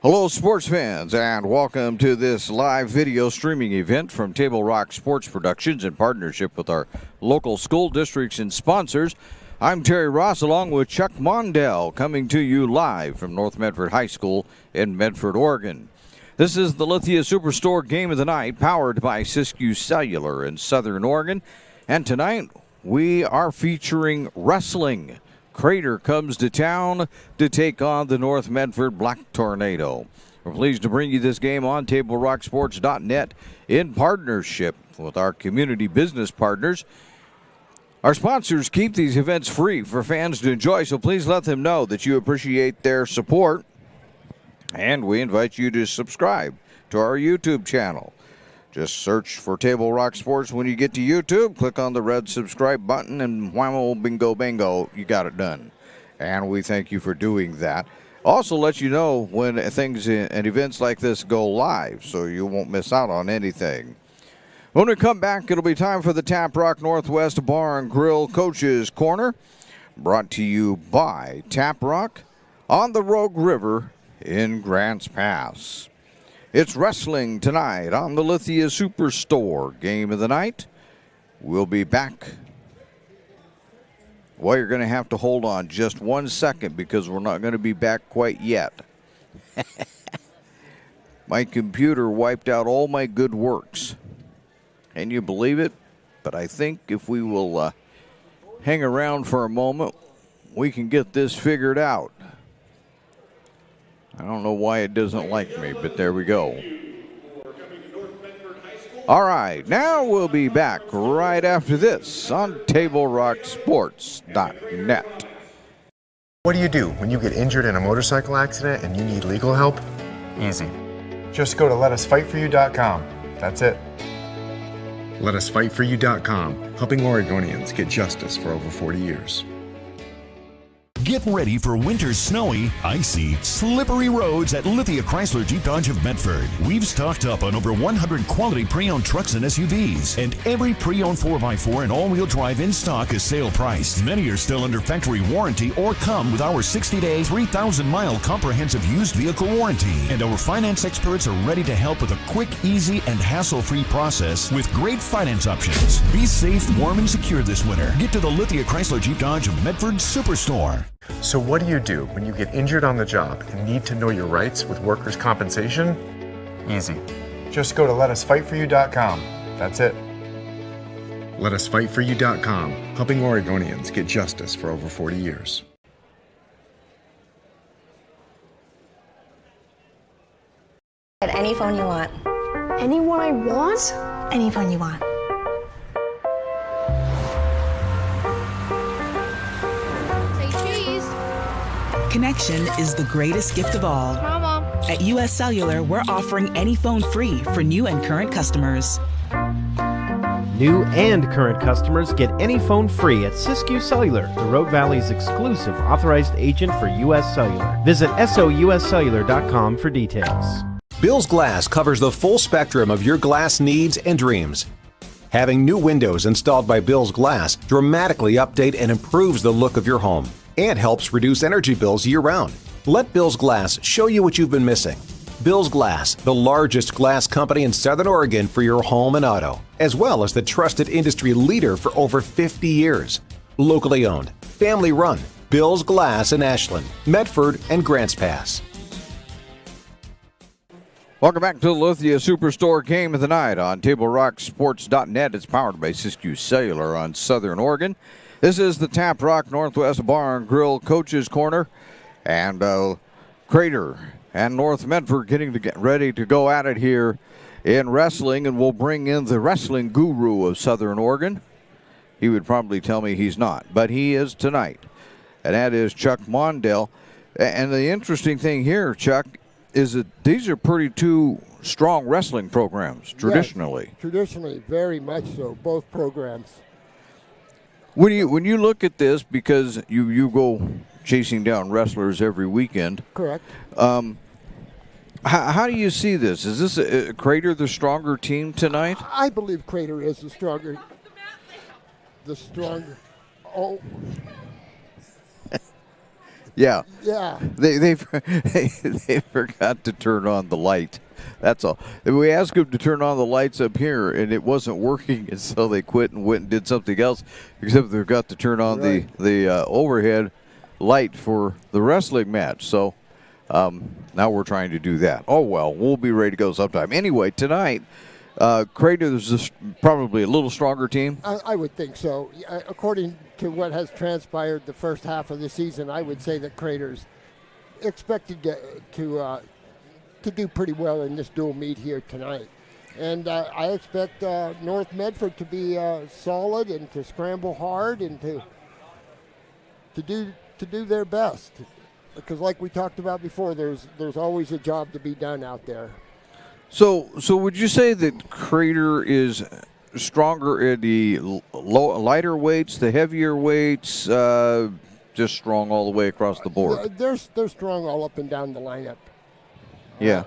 Hello, sports fans, and welcome to this live video streaming event from Table Rock Sports Productions in partnership with our local school districts and sponsors. I'm Terry Ross along with Chuck Mondell coming to you live from North Medford High School in Medford, Oregon. This is the Lithia Superstore Game of the Night powered by Siskiyou Cellular in Southern Oregon. And tonight we are featuring wrestling. Crater comes to town to take on the North Medford Black Tornado. We're pleased to bring you this game on TableRockSports.net in partnership with our community business partners. Our sponsors keep these events free for fans to enjoy, so please let them know that you appreciate their support. And we invite you to subscribe to our YouTube channel. Just search for Table Rock Sports when you get to YouTube. Click on the red subscribe button and whammo, bingo, bango, you got it done. And we thank you for doing that. Also let you know when things and events like this go live so you won't miss out on anything. When we come back, it'll be time for the Tap Rock Northwest Bar and Grill Coaches Corner, brought to you by Tap Rock on the Rogue River in Grants Pass. It's wrestling tonight on the Lithia Superstore Game of the Night. We'll be back. Well, you're going to have to hold on just 1 second because we're not going to be back quite yet. My computer wiped out all my good works. Can you believe it? But I think if we will hang around for a moment, we can get this figured out. I don't know why it doesn't like me, but there we go. All right, now we'll be back right after this on TableRockSports.net. What do you do when you get injured in a motorcycle accident and you need legal help? Easy. Just go to LetUsFightForYou.com. That's it. LetUsFightForYou.com, helping Oregonians get justice for over 40 years. Get ready for winter's snowy, icy, slippery roads at Lithia Chrysler Jeep Dodge of Medford. We've stocked up on over 100 quality pre-owned trucks and SUVs, and every pre-owned 4x4 and all-wheel drive in stock is sale priced. Many are still under factory warranty or come with our 60-day, 3,000-mile comprehensive used vehicle warranty. And our finance experts are ready to help with a quick, easy, and hassle-free process with great finance options. Be safe, warm, and secure this winter. Get to the Lithia Chrysler Jeep Dodge of Medford Superstore. So what do you do when you get injured on the job and need to know your rights with workers' compensation? Easy. Just go to LetUsFightForYou.com. That's it. LetUsFightForYou.com, helping Oregonians get justice for over 40 years. Get any phone you want. Any one I want? Any phone you want. Connection is the greatest gift of all. Mama. At US Cellular, we're offering any phone free for new and current customers. New and current customers get any phone free at Siskiyou Cellular, the Rogue Valley's exclusive authorized agent for US Cellular. Visit souscellular.com for details. Bill's Glass covers the full spectrum of your glass needs and dreams. Having new windows installed by Bill's Glass dramatically update and improves the look of your home and helps reduce energy bills year-round. Let Bill's Glass show you what you've been missing. Bill's Glass, the largest glass company in Southern Oregon for your home and auto, as well as the trusted industry leader for over 50 years. Locally owned, family run, Bill's Glass in Ashland, Medford, and Grants Pass. Welcome back to the Lithia Superstore Game of the Night on TableRockSports.net. It's powered by Siskiyou Cellular on Southern Oregon. This is the Tap Rock Northwest Bar and Grill Coaches Corner, and Crater and North Medford getting ready to go at it here in wrestling, and we'll bring in the wrestling guru of Southern Oregon. He would probably tell me he's not, but he is tonight, and that is Chuck Mondell. And the interesting thing here, Chuck, is that these are pretty two strong wrestling programs traditionally. Yes, traditionally, very much so, both programs. When you look at this, because you go chasing down wrestlers every weekend. Correct. How do you see this? Is this Crater the stronger team tonight? I believe Crater is the stronger. Oh. Yeah. Yeah. They forgot to turn on the light. That's all. We asked them to turn on the lights up here, and it wasn't working, and so they quit and went and did something else, except they forgot to turn on the overhead light for the wrestling match. So now we're trying to do that. Oh, well, we'll be ready to go sometime. Anyway, tonight, Crater is probably a little stronger team. I would think so. According to what has transpired the first half of the season, I would say that Crater's expected to do pretty well in this dual meet here tonight. And I expect North Medford to be solid and to scramble hard and to do their best. Because like we talked about before, there's always a job to be done out there. So would you say that Crater is stronger in the lighter weights, the heavier weights, just strong all the way across the board? They're strong all up and down the lineup. Yeah.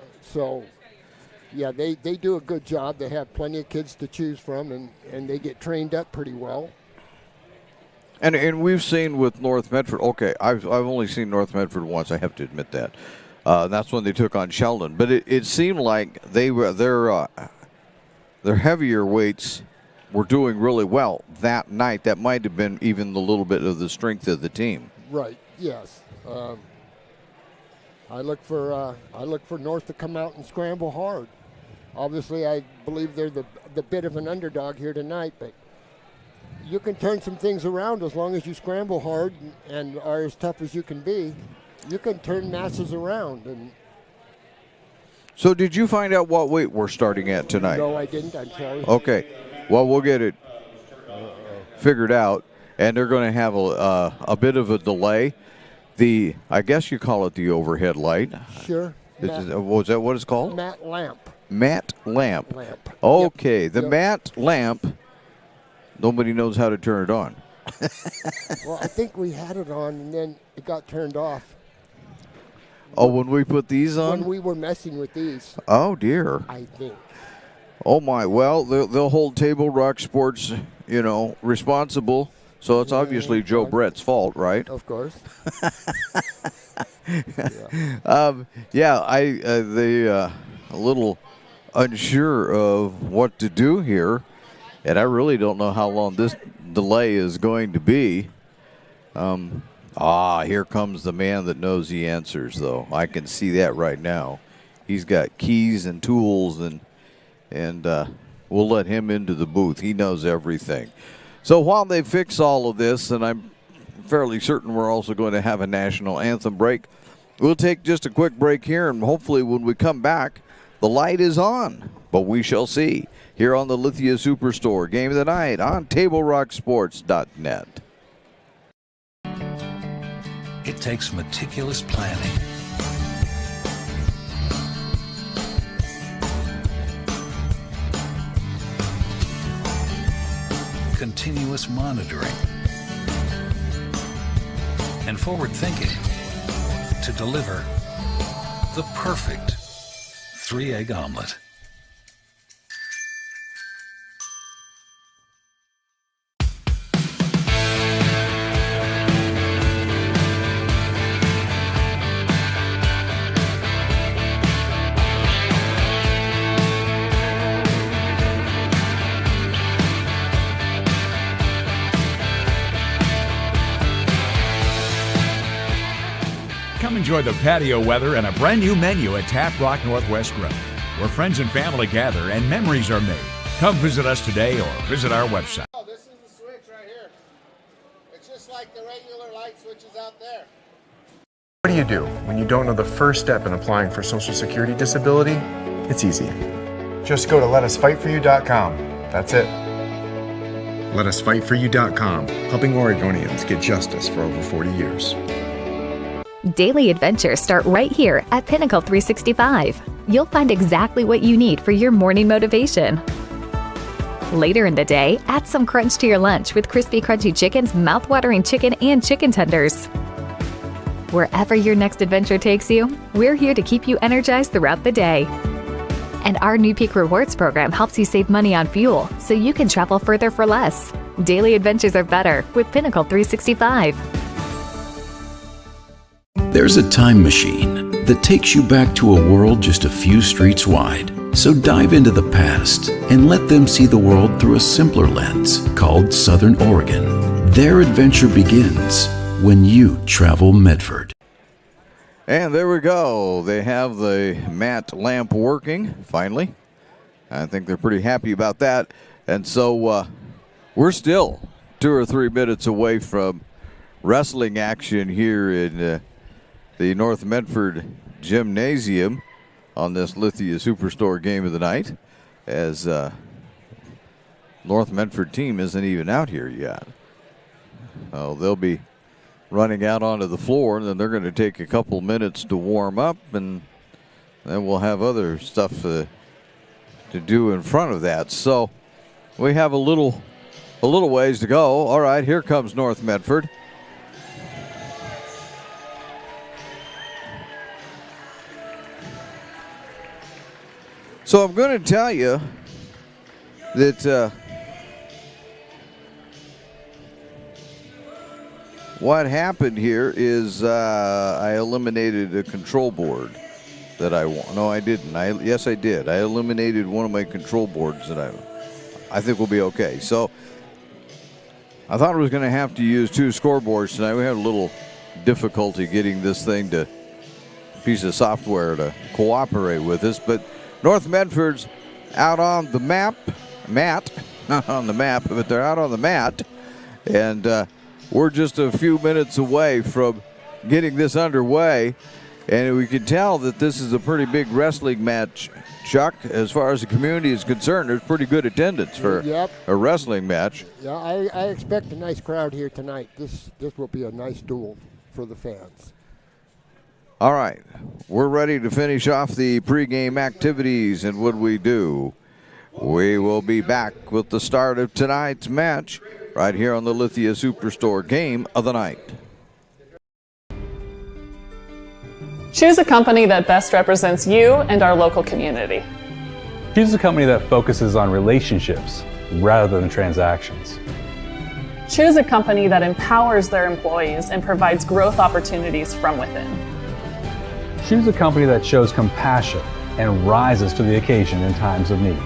They do a good job. They have plenty of kids to choose from, and they get trained up pretty well. And we've seen with North Medford. Okay, I've only seen North Medford once. I have to admit that. That's when they took on Sheldon. But it seemed like their heavier weights were doing really well that night. That might have been even a little bit of the strength of the team. Right. Yes. I look for North to come out and scramble hard. Obviously, I believe they're the bit of an underdog here tonight, but you can turn some things around as long as you scramble hard and are as tough as you can be. You can turn masses around. And so did you find out what weight we're starting at tonight? No, I didn't. I'm sorry. Okay. Well, we'll get it figured out, and they're going to have a bit of a delay. I guess you call it the overhead light. Sure. Was that what it's called? Matte lamp. Matte lamp. Okay, yep. The matte lamp. Nobody knows how to turn it on. Well, I think we had it on, and then it got turned off. Oh, when we put these on? When we were messing with these. Oh, dear. I think. Oh, my. Well, they'll hold Table Rock Sports, responsible. So it's obviously Joe Brett's fault, right? Of course. They a little unsure of what to do here, and I really don't know how long this delay is going to be. Here comes the man that knows the answers, though. I can see that right now. He's got keys and tools, and we'll let him into the booth. He knows everything. So while they fix all of this, and I'm fairly certain we're also going to have a national anthem break, we'll take just a quick break here, and hopefully when we come back, the light is on. But we shall see here on the Lithia Superstore Game of the Night on TableRockSports.net. It takes meticulous planning, continuous monitoring, and forward thinking to deliver the perfect 3-egg omelet. Come enjoy the patio weather and a brand new menu at Tap Rock Northwest Grill, where friends and family gather and memories are made. Come visit us today or visit our website. Oh, this is the switch right here. It's just like the regular light switches out there. What do you do when you don't know the first step in applying for Social Security disability? It's easy. Just go to letusfightforyou.com. That's it. Letusfightforyou.com, helping Oregonians get justice for over 40 years. Daily adventures start right here at Pinnacle 365. You'll find exactly what you need for your morning motivation. Later in the day, add some crunch to your lunch with crispy, crunchy chicken's mouth-watering chicken and chicken tenders. Wherever your next adventure takes you, we're here to keep you energized throughout the day. And our new Peak Rewards program helps you save money on fuel so you can travel further for less. Daily adventures are better with Pinnacle 365. There's a time machine that takes you back to a world just a few streets wide. So dive into the past and let them see the world through a simpler lens called Southern Oregon. Their adventure begins when you travel Medford. And there we go. They have the mat lamp working, finally. I think they're pretty happy about that. And so we're still 2 or 3 minutes away from wrestling action here in the North Medford Gymnasium on this Lithia Superstore game of the night, as North Medford team isn't even out here yet. They'll be running out onto the floor, and then they're going to take a couple minutes to warm up, and then we'll have other stuff to do in front of that. So we have a little ways to go. All right, here comes North Medford. So I'm going to tell you that what happened here is I eliminated a control board that I want. No, I didn't. Yes, I did. I eliminated one of my control boards that I think will be okay. So I thought I was going to have to use 2 scoreboards tonight. We had a little difficulty getting this thing to piece of software to cooperate with us, but North Medford's out on the mat, not on the map, but they're out on the mat, and we're just a few minutes away from getting this underway, and we can tell that this is a pretty big wrestling match, Chuck. As far as the community is concerned, there's pretty good attendance for a wrestling match. Yeah, I expect a nice crowd here tonight. This will be a nice duel for the fans. All right, we're ready to finish off the pregame activities, and what we do, we will be back with the start of tonight's match right here on the Lithia Superstore game of the night. Choose a company that best represents you and our local community. Choose a company that focuses on relationships rather than transactions. Choose a company that empowers their employees and provides growth opportunities from within. Choose a company that shows compassion and rises to the occasion in times of need.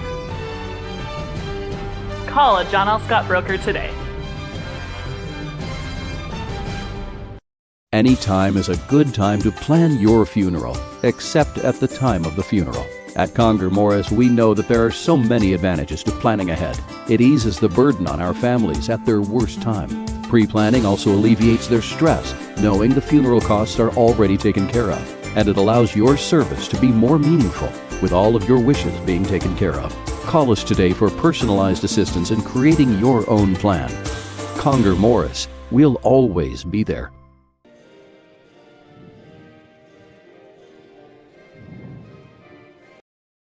Call a John L. Scott broker today. Any time is a good time to plan your funeral, except at the time of the funeral. At Conger Morris, we know that there are so many advantages to planning ahead. It eases the burden on our families at their worst time. Pre-planning also alleviates their stress, knowing the funeral costs are already taken care of. And it allows your service to be more meaningful, with all of your wishes being taken care of. Call us today for personalized assistance in creating your own plan. Conger Morris, we'll always be there.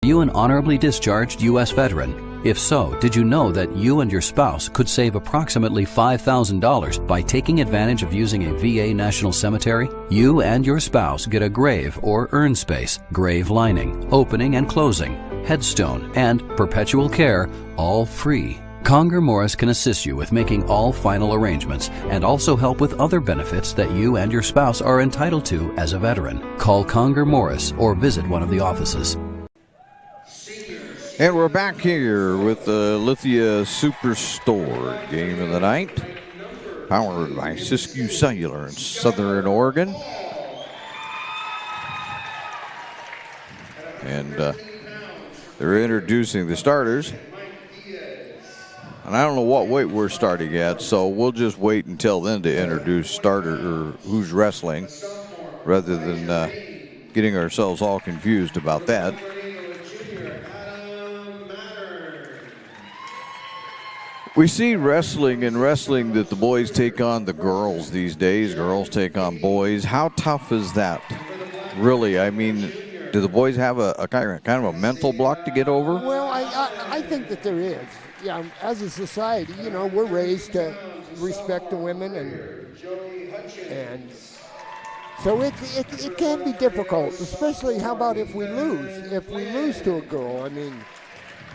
Are you an honorably discharged U.S. veteran? If so, did you know that you and your spouse could save approximately $5,000 by taking advantage of using a VA National Cemetery? You and your spouse get a grave or urn space, grave lining, opening and closing, headstone, and perpetual care, all free. Conger Morris can assist you with making all final arrangements and also help with other benefits that you and your spouse are entitled to as a veteran. Call Conger Morris or visit one of the offices. And we're back here with the Lithia Superstore game of the night, powered by Siskiyou Cellular in Southern Oregon. And they're introducing the starters. And I don't know what weight we're starting at, so we'll just wait until then to introduce starter or who's wrestling, rather than getting ourselves all confused about that. We see wrestling that the boys take on the girls these days. Girls take on boys. How tough is that, really? I mean, do the boys have a kind of a mental block to get over? Well, I think that there is. Yeah, as a society, you know, we're raised to respect the women, and so it can be difficult, especially how about if we lose? If we lose to a girl, I mean,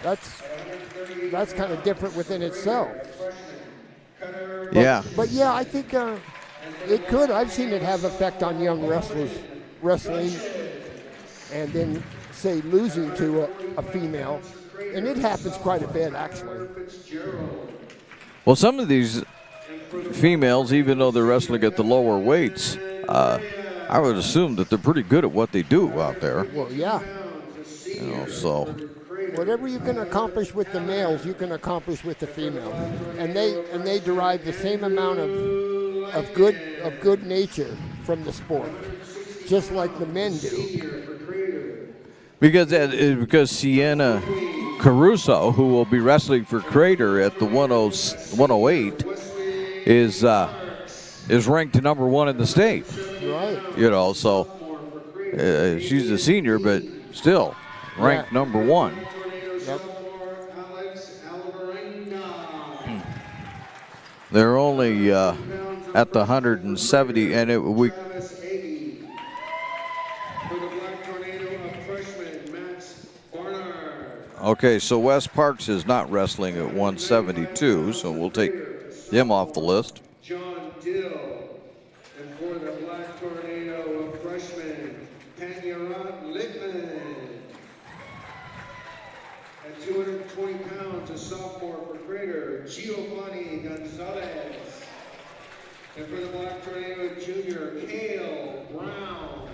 that's kind of different within itself. Yeah. But yeah, I think It could. I've seen it have effect on young wrestlers wrestling and then, say, losing to a female. And it happens quite a bit, actually. Well, some of these females, even though they're wrestling at the lower weights, I would assume that they're pretty good at what they do out there. Well, yeah. You know, so whatever you can accomplish with the males, you can accomplish with the females, and they derive the same amount of good nature from the sport, just like the men do. Because Sienna Caruso, who will be wrestling for Crater at the 108, is ranked number 1 in the state. Right. You know, so she's a senior, but still ranked number 1. Yep. They're only at the 170, and we. Okay, so Wes Parks is not wrestling at 172, so we'll take him off the list. John Dill, and for the Black Tornado of freshman, Panyarat Littman. At 220 pounds, a sophomore for Crater, Giovanni Gonzalez. And for the Black Tornado Junior, Cale Brown.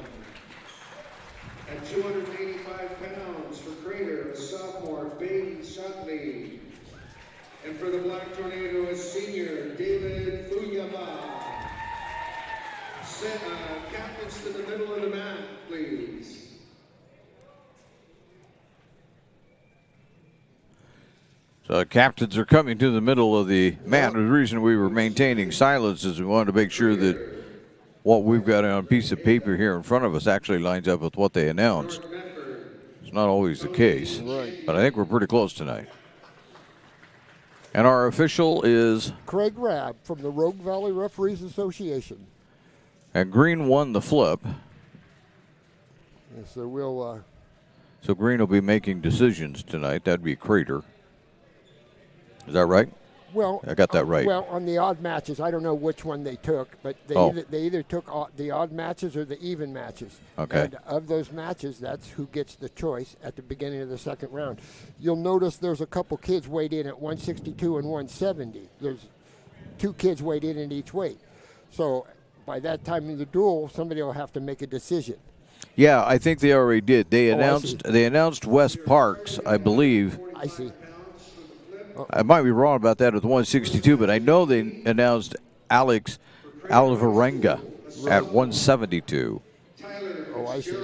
At 285 pounds for Crater, a sophomore, Baden Sutley. And for the Black Tornado, a senior, David Fuyama. Captains to the middle of the mat, please. So captains are coming to the middle of the mat. The reason we were maintaining silence is we wanted to make sure that what we've got on a piece of paper here in front of us actually lines up with what they announced. It's not always the case, but I think we're pretty close tonight. And our official is Craig Rabb from the Rogue Valley Referees Association. And Green won the flip. Yeah, so we'll. So Green will be making decisions tonight. That'd be Crater. Is that right? Well, I got that right. Well, on the odd matches, I don't know which one they took, but they either took the odd matches or the even matches. Okay. And of those matches, that's who gets the choice at the beginning of the second round. You'll notice there's a couple kids weighed in at 162 and 170. There's 2 kids weighed in at each weight. So by that time in the duel, somebody will have to make a decision. Yeah, I think they already did. They announced Wes Parks, I believe. I see. I might be wrong about that at the 162, but I know they announced Alex Alvarenga at 172. Oh, I see.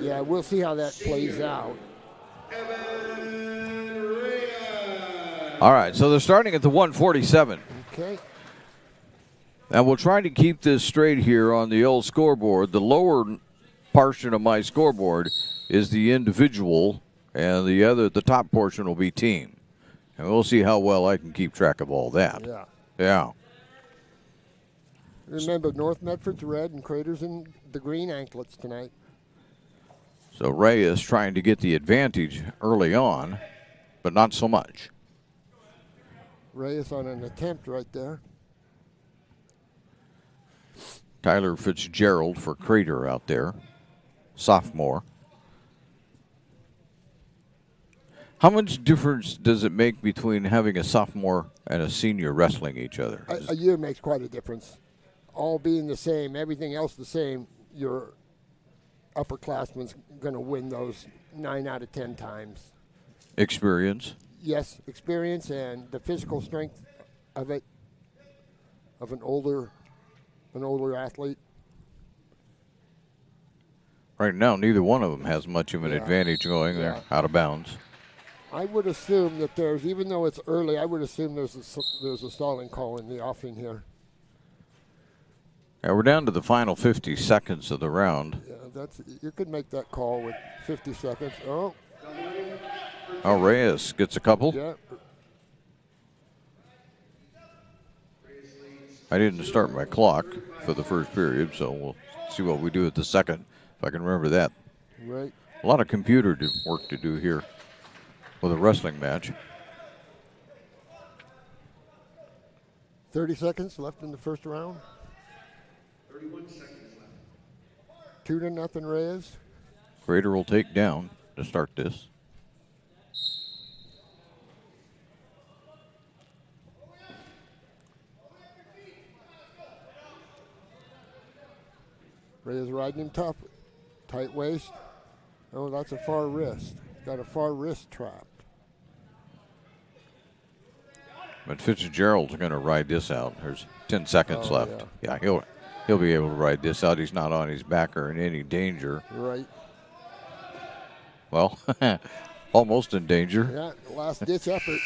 Yeah, we'll see how that plays out. All right, so they're starting at the 147. Okay. And we'll try to keep this straight here on the old scoreboard. The lower portion of my scoreboard is the individual, and the top portion will be team. And we'll see how well I can keep track of all that. Yeah. Yeah. Remember, North Medford's red and Crater's in the green anklets tonight. So Ray is trying to get the advantage early on, but not so much. Ray is on an attempt right there. Tyler Fitzgerald for Crater out there, sophomore. How much difference does it make between having a sophomore and a senior wrestling each other? A year makes quite a difference. All being the same, everything else the same, your upperclassman's going to win those 9 out of 10 times. Experience? Yes, experience and the physical strength of it, of an older athlete. Right now, neither one of them has much of an advantage going. They're out of bounds. I would assume that there's, even though it's early, I would assume there's a stalling call in the offing here. Yeah, we're down to the final 50 seconds of the round. Yeah, you could make that call with 50 seconds. Oh, Reyes gets a couple. Yeah. I didn't start my clock for the first period, so we'll see what we do at the second, if I can remember that. Right. A lot of computer work to do here with a wrestling match. 30 seconds left in the first round. 31 seconds left. 2-0 Reyes. Crater will take down to start this. Reyes riding him tough. Tight waist. Oh, that's a far wrist. Got a far wrist trapped. But Fitzgerald's going to ride this out. There's 10 seconds left. Yeah, he'll be able to ride this out. He's not on his back or in any danger. Right. Well, almost in danger. Yeah, last-ditch effort.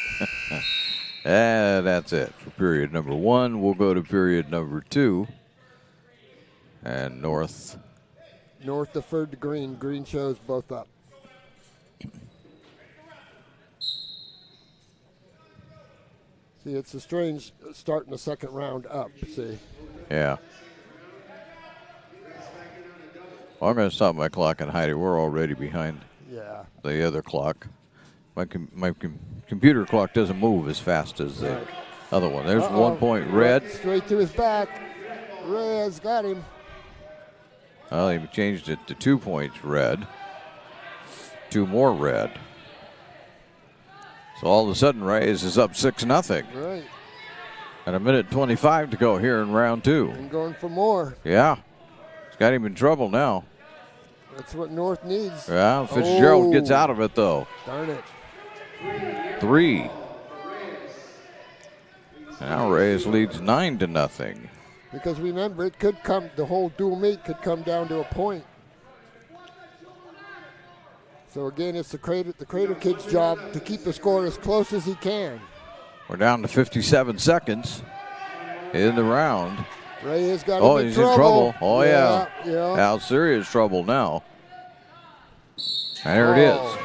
And that's it for period number 1. We'll go to period number 2. And North deferred to Green. Green shows both up. See, it's a strange starting the second round up, see. Yeah. Well, I'm going to stop my clock and hide it. We're already behind the other clock. My computer clock doesn't move as fast as the other one. There's 1 point red. Straight to his back. Reyes got him. Well, he changed it to 2 points red. 2 more red. So all of a sudden, Reyes is up 6-0. Right. And 1:25 to go here in round 2. And going for more. Yeah. It's got him in trouble now. That's what North needs. Yeah, Fitzgerald gets out of it, though. Darn it. 3. Now Reyes leads 9-0. Because remember, it could come, the whole dual meet could come down to a point. So again, it's the Crater kid's job to keep the score as close as he can. We're down to 57 seconds in the round. Reyes got him he's in trouble. Oh, yeah. Yeah. Out serious trouble now. And there it is.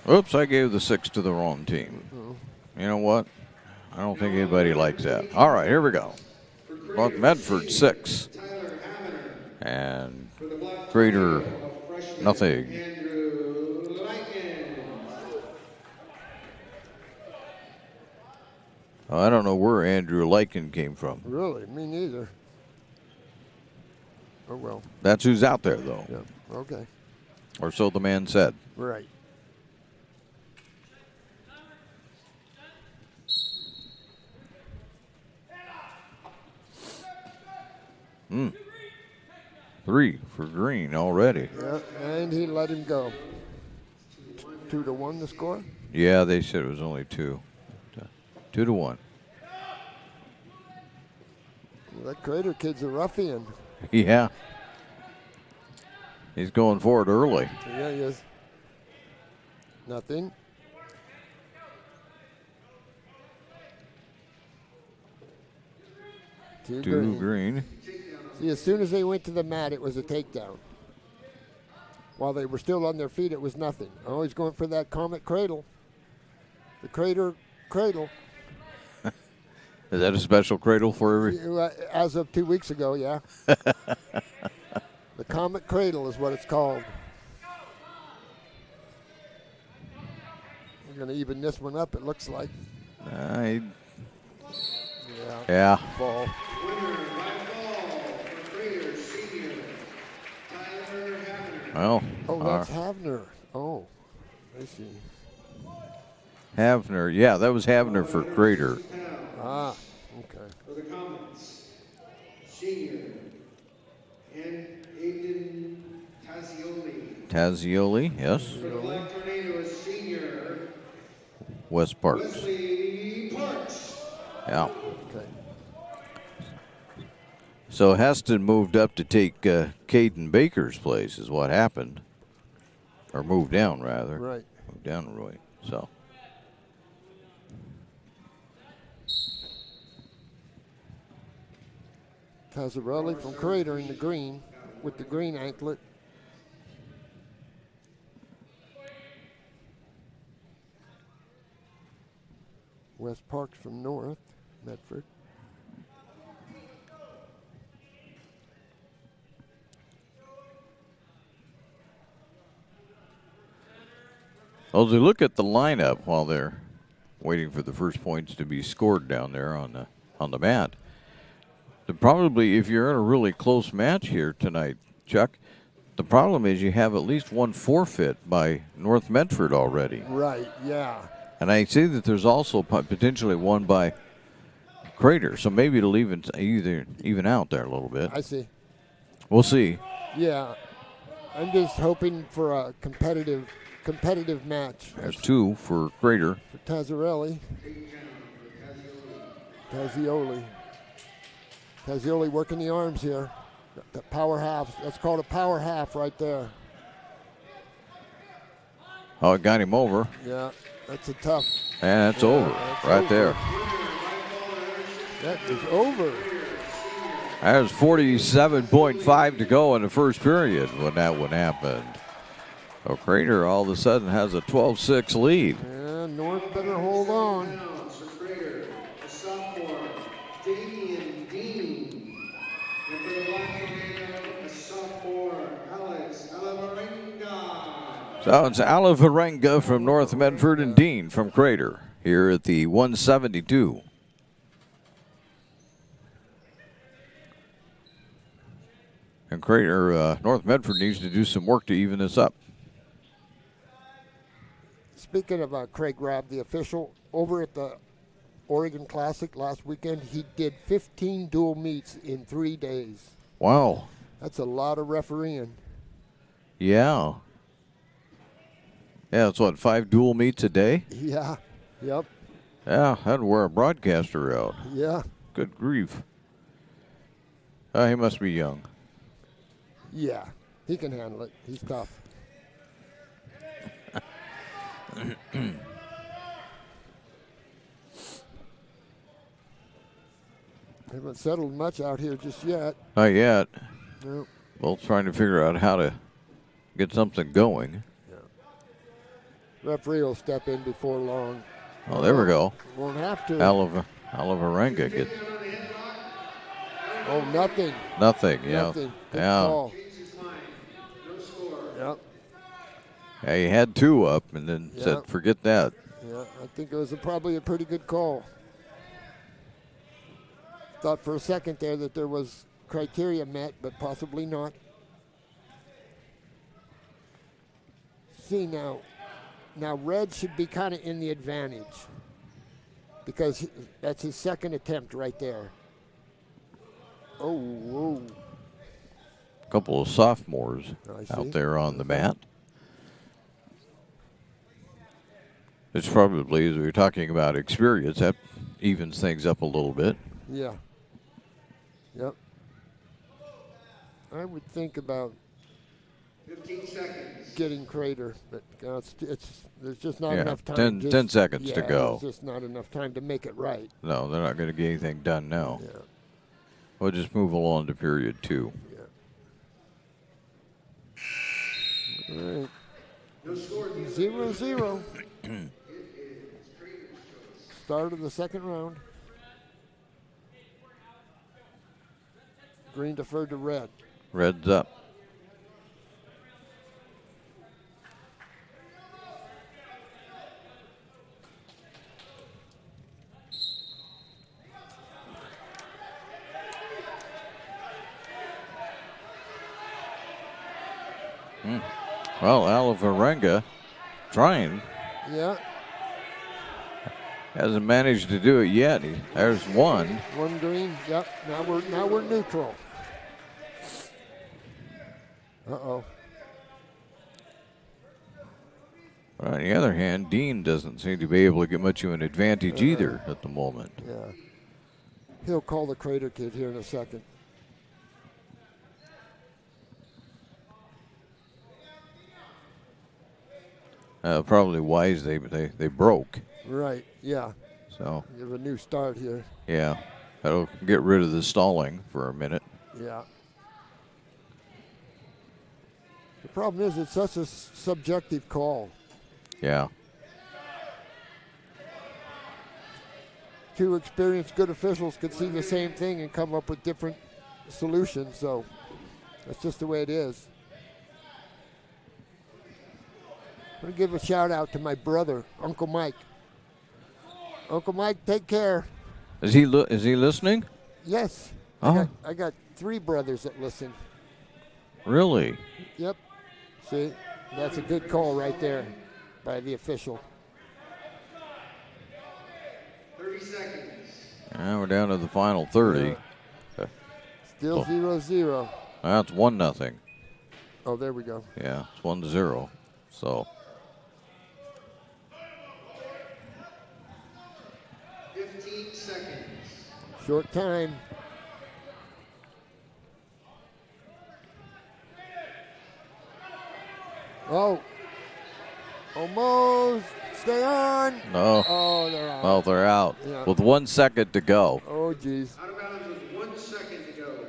Oops, I gave the 6 to the wrong team. You know what? I don't think anybody likes that. All right, here we go. North Medford 6. And Crater nothing. I don't know where Andrew Lycan came from. Really? Me neither. Oh, well. That's who's out there, though. Yeah. Okay. Or so the man said. Right. Hmm. 3 for Green already. Yeah, and he let him go. 2-1 the score? Yeah, they said it was only 2. 2-1. Well, that Crater kid's a ruffian. Yeah. He's going for it early. Yeah, he is. Nothing. Two green. See, as soon as they went to the mat, it was a takedown. While they were still on their feet, it was nothing. Oh, he's going for that Comet Cradle. The Crater Cradle. Is that a special cradle for every? As of 2 weeks ago, yeah. The Comet Cradle is what it's called. We're going to even this one up, it looks like. Yeah. Ball. Well. Oh, that's Havner. Oh, I see. Havner. Yeah, that was Havner for Crater. Ah, okay. For the Comets, senior, and Aiden Tazioli, yes. For the Black Tornadoes, senior, West Parks. Wesley Parks. Yeah. Okay. So Heston moved up to take Caden Baker's place is what happened. Or moved down, rather. Right. Moved down, Roy. So. Tazzarelli from Crater in the green with the green anklet. West Parks from North, Medford. Well, as we look at the lineup while they're waiting for the first points to be scored down there on the mat, probably if you're in a really close match here tonight, Chuck, the problem is you have at least one forfeit by North Medford already. Right, yeah. And I see that there's also potentially one by Crater, so maybe it'll even out there a little bit. I see. We'll see. Yeah, I'm just hoping for a competitive match. There's 2 for Crater. For Tazzarelli. Tazioli working the arms here. The power half. That's called a power half right there. Oh, it got him over. Yeah, that's a tough. And that's over that's right over. there. That is over. There's 47.5 to go in the first period when that one happened. So Crater all of a sudden has a 12-6 lead. Yeah, North better hold on. So it's Alivarenga from North Medford and Dean from Crater here at the 172. And Crater, North Medford needs to do some work to even this up. Speaking of Craig Rabb, the official, over at the Oregon Classic last weekend, he did 15 dual meets in 3 days. Wow. That's a lot of refereeing. Yeah. Yeah, it's what, 5 dual meets a day? Yeah, yep. Yeah, that'd wear a broadcaster out. Yeah. Good grief. He must be young. Yeah, he can handle it. He's tough. Haven't settled much out here just yet. Not yet. Nope. Both trying to figure out how to get something going. Referee will step in before long. Oh, there we go. Won't have to. Alivarenga gets. Oh, nothing. Nothing, yeah. Nothing. Good yeah. call. Yep. Yeah, he had 2 up and then said, forget that. Yeah, I think it was probably a pretty good call. Thought for a second there that there was criteria met, but possibly not. See now Red should be kind of in the advantage because that's his second attempt right there. Oh, whoa. A couple of sophomores out there on the mat. It's probably, as we were talking about experience, that evens things up a little bit. Yeah. Yep. I would think about 15 seconds. Getting Crater, but there's just not enough time. 10 seconds to go. There's just not enough time to make it right. No, they're not going to get anything done now. Yeah. We'll just move along to period 2. Yeah. All right. 0-0. Start of the second round. Green deferred to red. Red's up. Well, Alivarenga trying. Yeah. Hasn't managed to do it yet. There's one. One green. Yep. Now we're neutral. Uh-oh. But on the other hand, Dean doesn't seem to be able to get much of an advantage either at the moment. Yeah. He'll call the Crater kid here in a second. Probably wise they broke. Right, yeah. So you have a new start here. Yeah, that'll get rid of the stalling for a minute. Yeah. The problem is it's such a subjective call. Yeah. 2 experienced good officials could see the same thing and come up with different solutions, so that's just the way it is. I'm going to give a shout out to my brother, Uncle Mike. Uncle Mike, take care. Is he listening? Yes. Oh. I got 3 brothers that listen. Really? Yep. See, that's a good call right there by the official. 30 seconds. Now we're down to the final 30. Still 0-0. That's 1-0. Oh, there we go. Yeah, it's 1-0. So. 15 seconds. Short time. Oh. Almost. Stay on. No. Oh, they're out. Well, they're out Yeah. with 1 second to go. Oh, geez. Out of bounds with 1 second to go.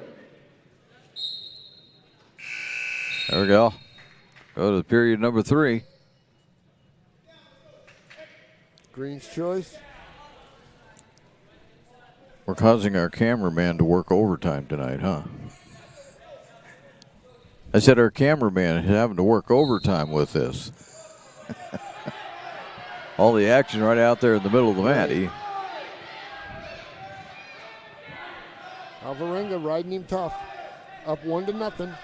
There we go. Go to period number 3. Green's choice. We're causing our cameraman to work overtime tonight, huh? I said our cameraman is having to work overtime with this. All the action right out there in the middle of the mat. Alvarenga riding him tough. Up 1-0.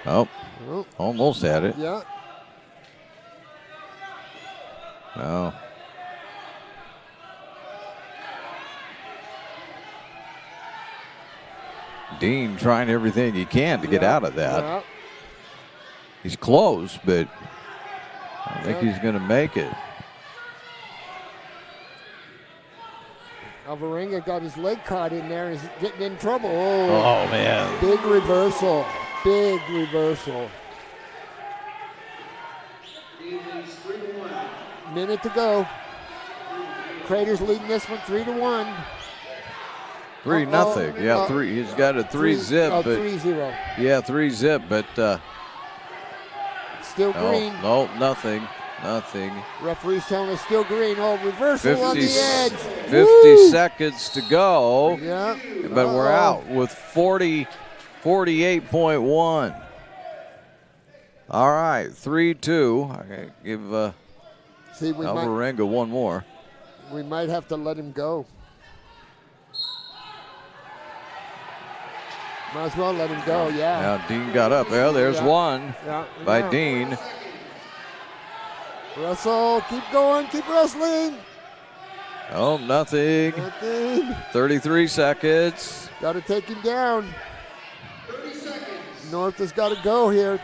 Oh, almost had it. Yeah. No. Dean trying everything he can to get out of that. Yeah. He's close, but I don't think he's going to make it. Alvarenga got his leg caught in there and he's getting in trouble. Oh, man. Big reversal. Big reversal. Minute to go. Crater's leading this one 3-1. 3-0. Yeah, 3. He's got a 3-zip. Oh, but 3-0. Yeah, 3-zip, but still green. No, nothing. Referee's telling us still green. Oh, reversal on the edge. 50 Woo! seconds to go. Yeah. But we're out with 48.1. All right, 3-2. I give Alvarenga one more. We might have to let him go. Might as well let him go, yeah. Now Dean got up. Well, there's one by Dean. Russell, keep going, keep wrestling. Oh, nothing. 33 seconds. Got to take him down. 30 seconds. North has got to go here.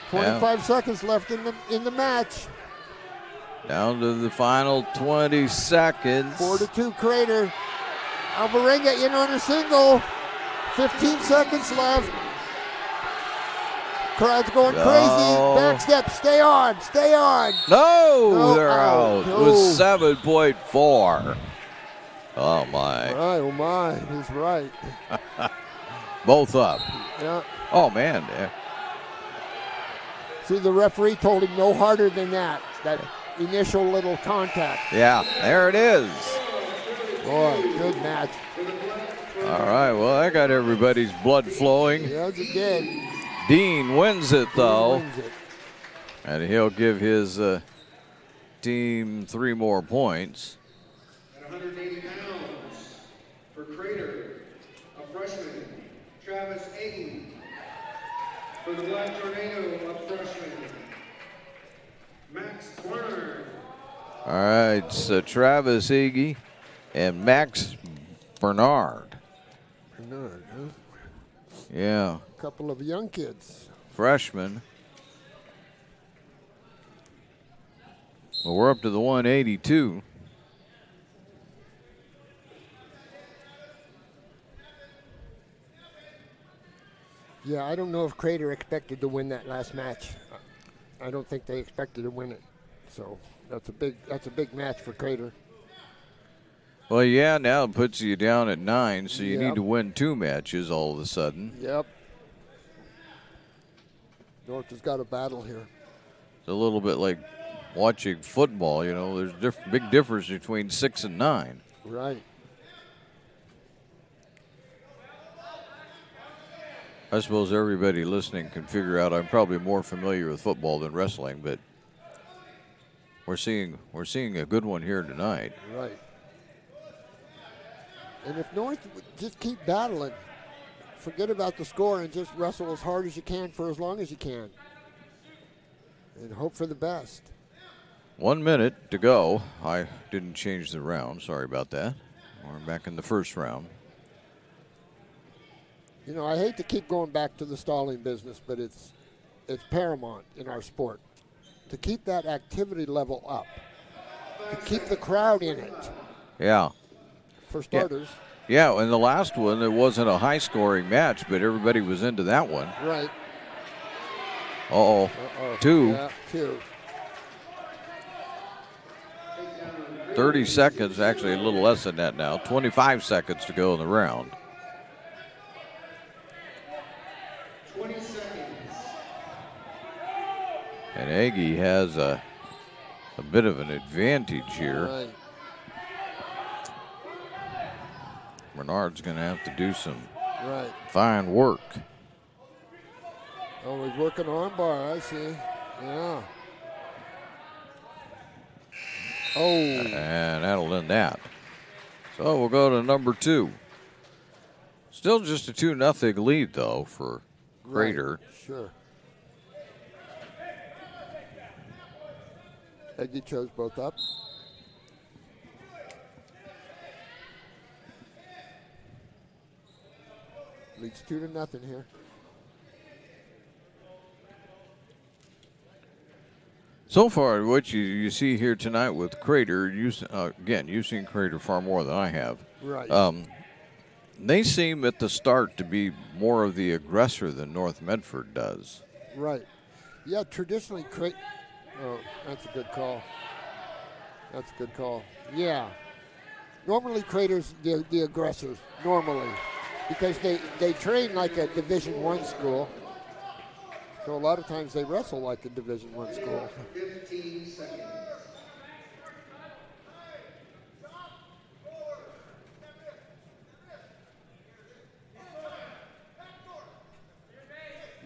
25 seconds left in the match. Down to the final 20 seconds. 4-2 Crater. Alvarenga in on a single. 15 seconds left. Crowd's going crazy. Back step. Stay on. Stay on. No, they're out No. with 7.4. Oh, my. Oh, my. He's right. Both up. Yeah. Oh, man. See, the referee told him no harder than that. That initial little contact. Yeah, there it is. Boy, good match. All right, well, that got everybody's blood flowing. Yes, it did. Dean wins it, though. Dean wins it. And he'll give his team 3 more points. At 180 pounds for Crater, a freshman, Travis Aiden. For the Black Tornado, a freshman, Max Bernard. All right, so Travis Iggy and Max Bernard. Bernard, huh? Yeah. A couple of young kids. Freshman. Well, we're up to the 182. Yeah, I don't know if Crater expected to win that last match. I don't think they expected to win it. So that's a big match for Crater. Well, yeah, now it puts you down at 9, so you need to win 2 matches all of a sudden. Yep. North has got a battle here. It's a little bit like watching football, you know. There's big difference between 6 and 9. Right. I suppose everybody listening can figure out I'm probably more familiar with football than wrestling, but we're seeing a good one here tonight. Right. And if North would just keep battling, forget about the score and just wrestle as hard as you can for as long as you can. And hope for the best. 1 minute to go. I didn't change the round. Sorry about that. We're back in the first round. You know, I hate to keep going back to the stalling business, but it's paramount in our sport to keep that activity level up, to keep the crowd in it. Yeah. For starters. Yeah, in the last one, it wasn't a high-scoring match, but everybody was into that one. Right. Uh-oh. 2. Yeah, 2. 30 seconds, actually a little less than that now. 25 seconds to go in the round. 20 seconds. And Aggie has a bit of an advantage here. Right. Bernard's going to have to do some Right. fine work. Oh, he's working armbar, I see. Yeah. Oh. And that'll end that. So we'll go to number 2. Still just a 2-0 lead, though, for Crater. Right. Sure. Eggie chose both up. Leads 2-0 here. So far, what you see here tonight with Crater, again, you've seen Crater far more than I have. Right. They seem at the start to be more of the aggressor than North Medford does. Right. Yeah, traditionally, oh, that's a good call. That's a good call. Yeah. Normally, Crater's the aggressors, normally, because they train like a Division I school. So a lot of times they wrestle like a Division I school. 15 seconds.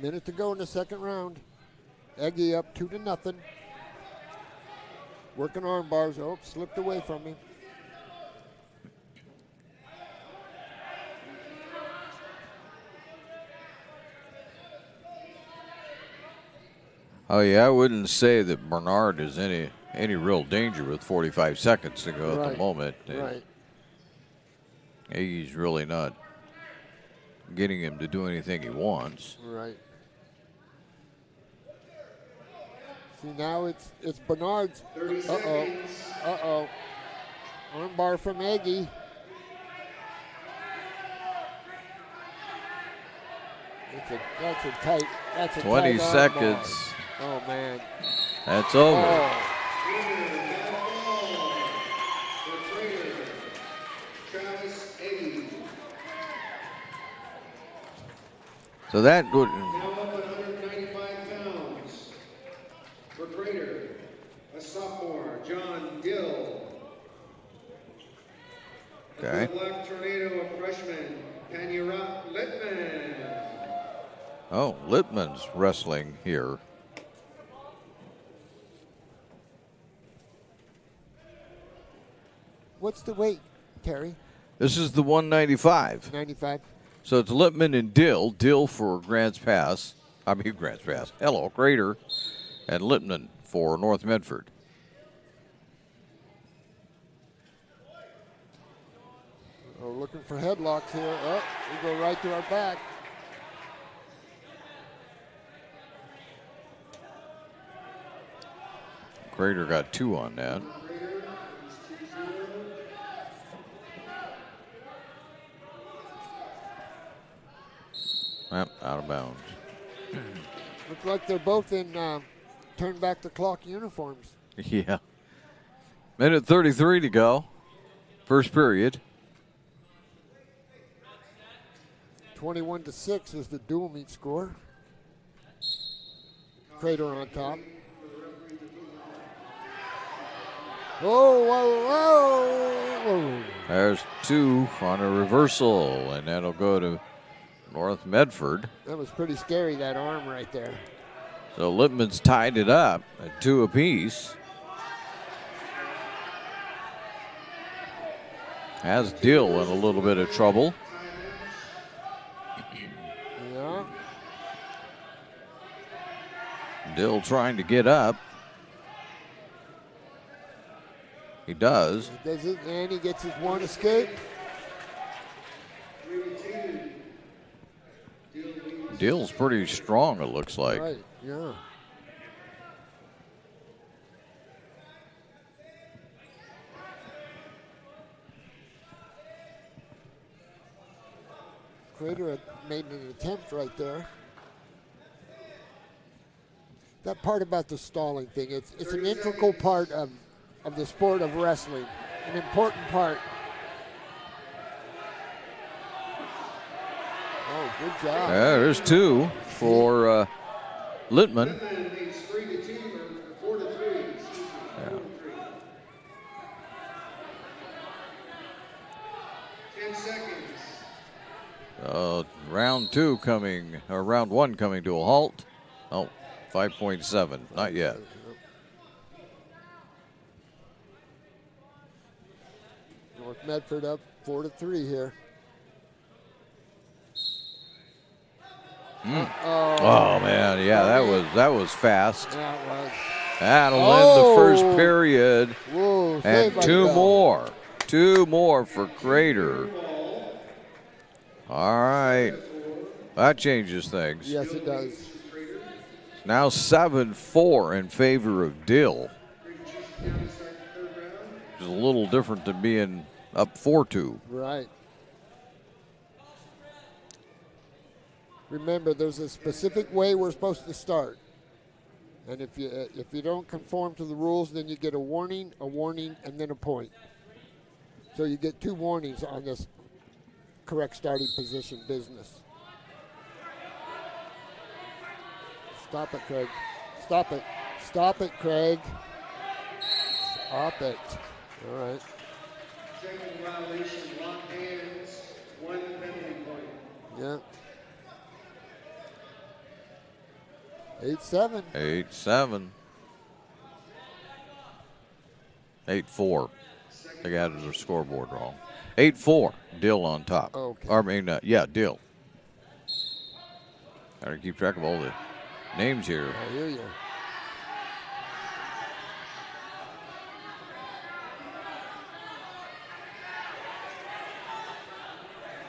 Minute to go in the second round. Eggie up 2-0. Working arm bars. Oh, slipped away from him. Oh yeah, I wouldn't say that Bernard is any real danger with 45 seconds to go at the moment. Right. He's really not getting him to do anything he wants. Right. See, now it's Bernard's. 30 Uh-oh. seconds. Uh-oh. Armbar from Aggie. That's a tight 20 tight seconds. armbar. Oh, man. That's over. Oh. So that good. Now up at 195 pounds. For Crater, a sophomore, John Dill. Okay. For the Black Tornado, a freshman, Panyara Littman. Oh, Littman's wrestling here. What's the weight, Terry? This is the 195. 95. So it's Littman and Dill. Dill for Grants Pass. Hello, Crater. And Littman for North Medford. Oh, looking for headlocks here. Oh, we go right to our back. Crater got 2 on that. Yep, out of bounds. Looks like they're both in turn back the clock uniforms. Yeah. Minute 33 to go. First period. 21-6 is the dual meet score. Crater on top. Oh, whoa, whoa, whoa. There's 2 on a reversal, and that'll go to North Medford. That was pretty scary, that arm right there. So Lippman's tied it up at 2 apiece. Has Dill in a little bit of trouble. Yeah. Dill trying to get up. He does. He does it, and he gets his one escape. Dill's pretty strong, it looks like. Right, yeah. Crater had made an attempt right there. That part about the stalling thing, it's an integral part of the sport of wrestling, an important part. Oh, good job. Yeah, there's 2 for Littman. Yeah. 10 seconds. Round 2 coming, or round 1 coming to a halt. Oh, 5.7, not yet. North Medford up 4-3 here. Oh man, yeah, that was fast. That was. That'll end the first period. Whoa, and 2 more. 2 more for Crater. All right. That changes things. Yes, it does. Now 7-4 in favor of Dill. Which is a little different than being up 4-2. Right. Remember, there's a specific way we're supposed to start. And if you don't conform to the rules, then you get a warning, and then a point. So you get 2 warnings on this correct starting position business. Stop it, Craig. Stop it. Stop it, Craig. Stop it. All right. Second violation, locked hands, 1 penalty point. Yeah. 8-7. 8-7. 8-4. I got the scoreboard wrong. 8-4. Dill on top. Okay. I mean, yeah, Dill. Gotta keep track of all the names here. I hear you.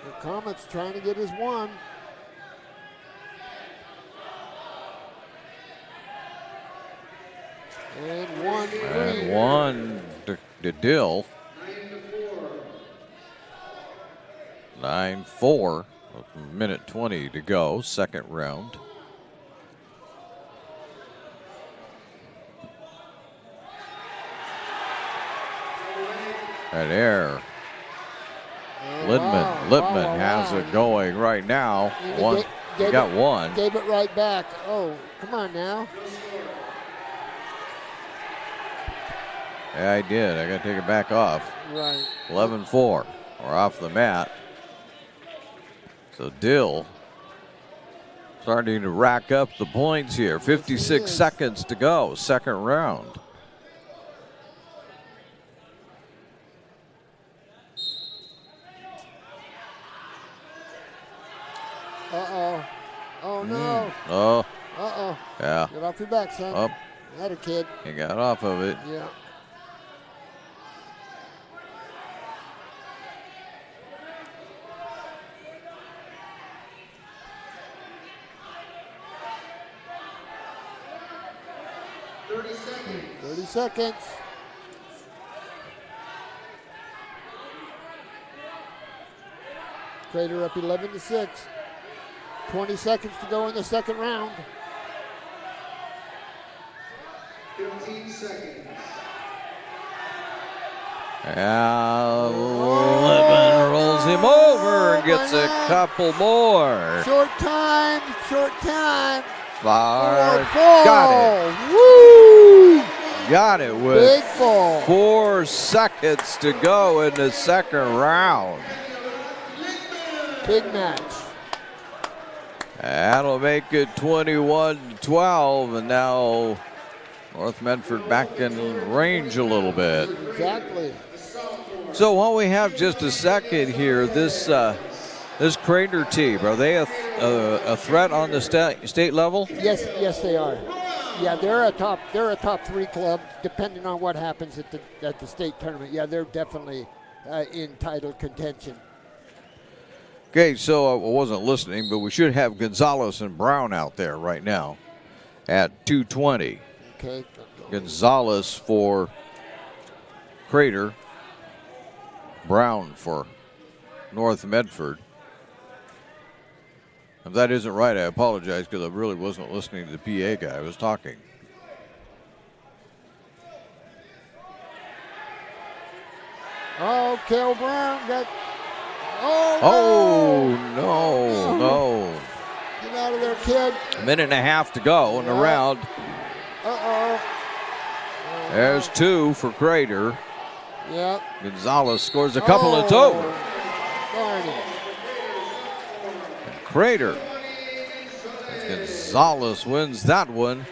The Comet's trying to get his 1. And 1 green. And 1 to Dill. 9-4. With a minute 20 to go. Second round. That air. Lippman has it going right now. He got 1. Gave it right back. Oh, come on now. Yeah, I did. I got to take it back off. Right. 11-4. We're off the mat. So Dill starting to rack up the points here. 56 seconds to go. Second round. Uh-oh. Oh, no. Oh. Uh-oh. Yeah. Get off your back, son. Up. That a kid. He got off of it. Yeah. Seconds. Crater up 11-6. 20 seconds to go in the second round. 15 seconds. Lippman rolls him over and gets a couple more. Short time, short time. Far. 4. Got it. Woo! Got it with Big fall. 4 seconds to go in the second round. Big match. That'll make it 21-12, and now North Medford back in range a little bit. Exactly. So while we have just a second here, this Crater team, are they a threat on the state level? Yes, they are. Yeah, they're a top 3 club, depending on what happens at the state tournament. Yeah, they're definitely in title contention. Okay, so I wasn't listening, but we should have Gonzalez and Brown out there right now at 220. Okay. Gonzalez for Crater, Brown for North Medford. If that isn't right, I apologize because I really wasn't listening to the PA guy. I was talking. Oh, Cale Brown got. No. Get out of there, kid. A minute and a half to go in the round. There's 2 for Crater. Yeah. Gonzalez scores a couple. It's over. Darn it. Crater. Gonzalez wins that one.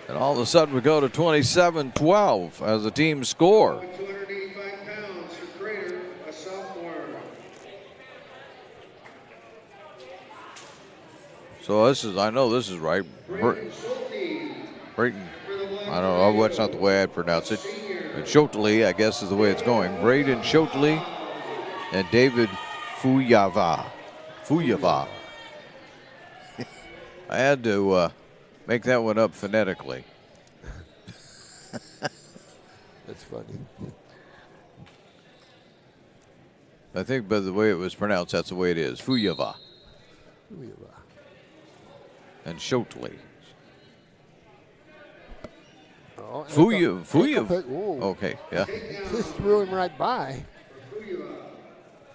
And all of a sudden we go to 27-12 as the team score. 285 pounds for Crater, a sophomore. So I know this is right. Brayton. I don't know, that's not the way I'd pronounce it. But Shotley, I guess, is the way it's going. Braden Shotley and David Fuyava. I had to make that one up phonetically. That's funny. I think by the way it was pronounced, that's the way it is. Fuyava. And Shotley. Fuyava. Okay, yeah. Just threw him right by.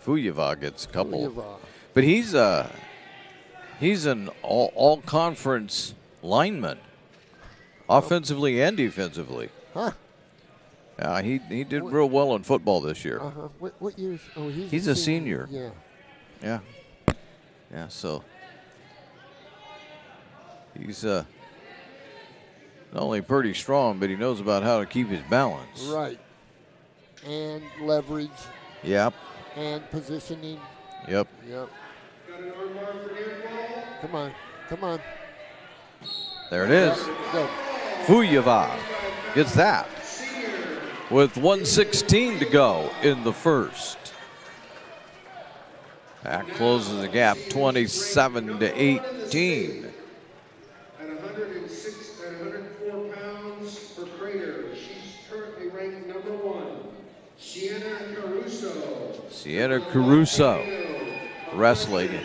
Fuyava gets a couple. But he's an all-conference lineman, offensively and defensively. Huh. He did real well in football this year. What year? Oh, he's a senior. Yeah. Yeah, so he's not only pretty strong, but he knows about how to keep his balance. Right. And leverage. Yep. And positioning. Yep. Come on. There it is. Fuyava gets that with 1:16 to go in the first. That closes the gap 27-18. At 104 pounds for Crater, she's currently ranked #1. Sienna Caruso wrestling.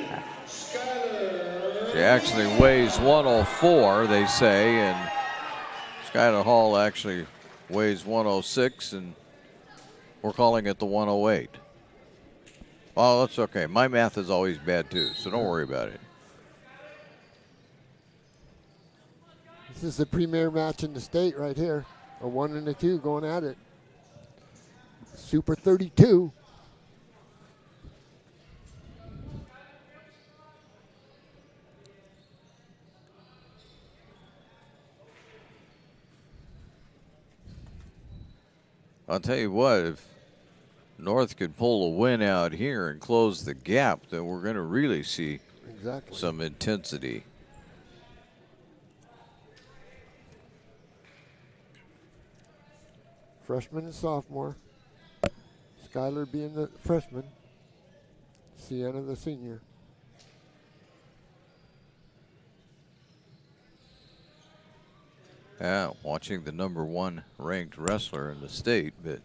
She actually weighs 104, they say, and Skylar Hall actually weighs 106, and we're calling it the 108. Oh, that's okay. My math is always bad too, so don't worry about it. This is the premier match in the state right here. A 1 and a 2 going at it. Super 32. I'll tell you what, if North could pull a win out here and close the gap, then we're going to really see some intensity. Freshman and sophomore. Skylar being the freshman. Sienna the senior. Yeah, watching the #1 ranked wrestler in the state, but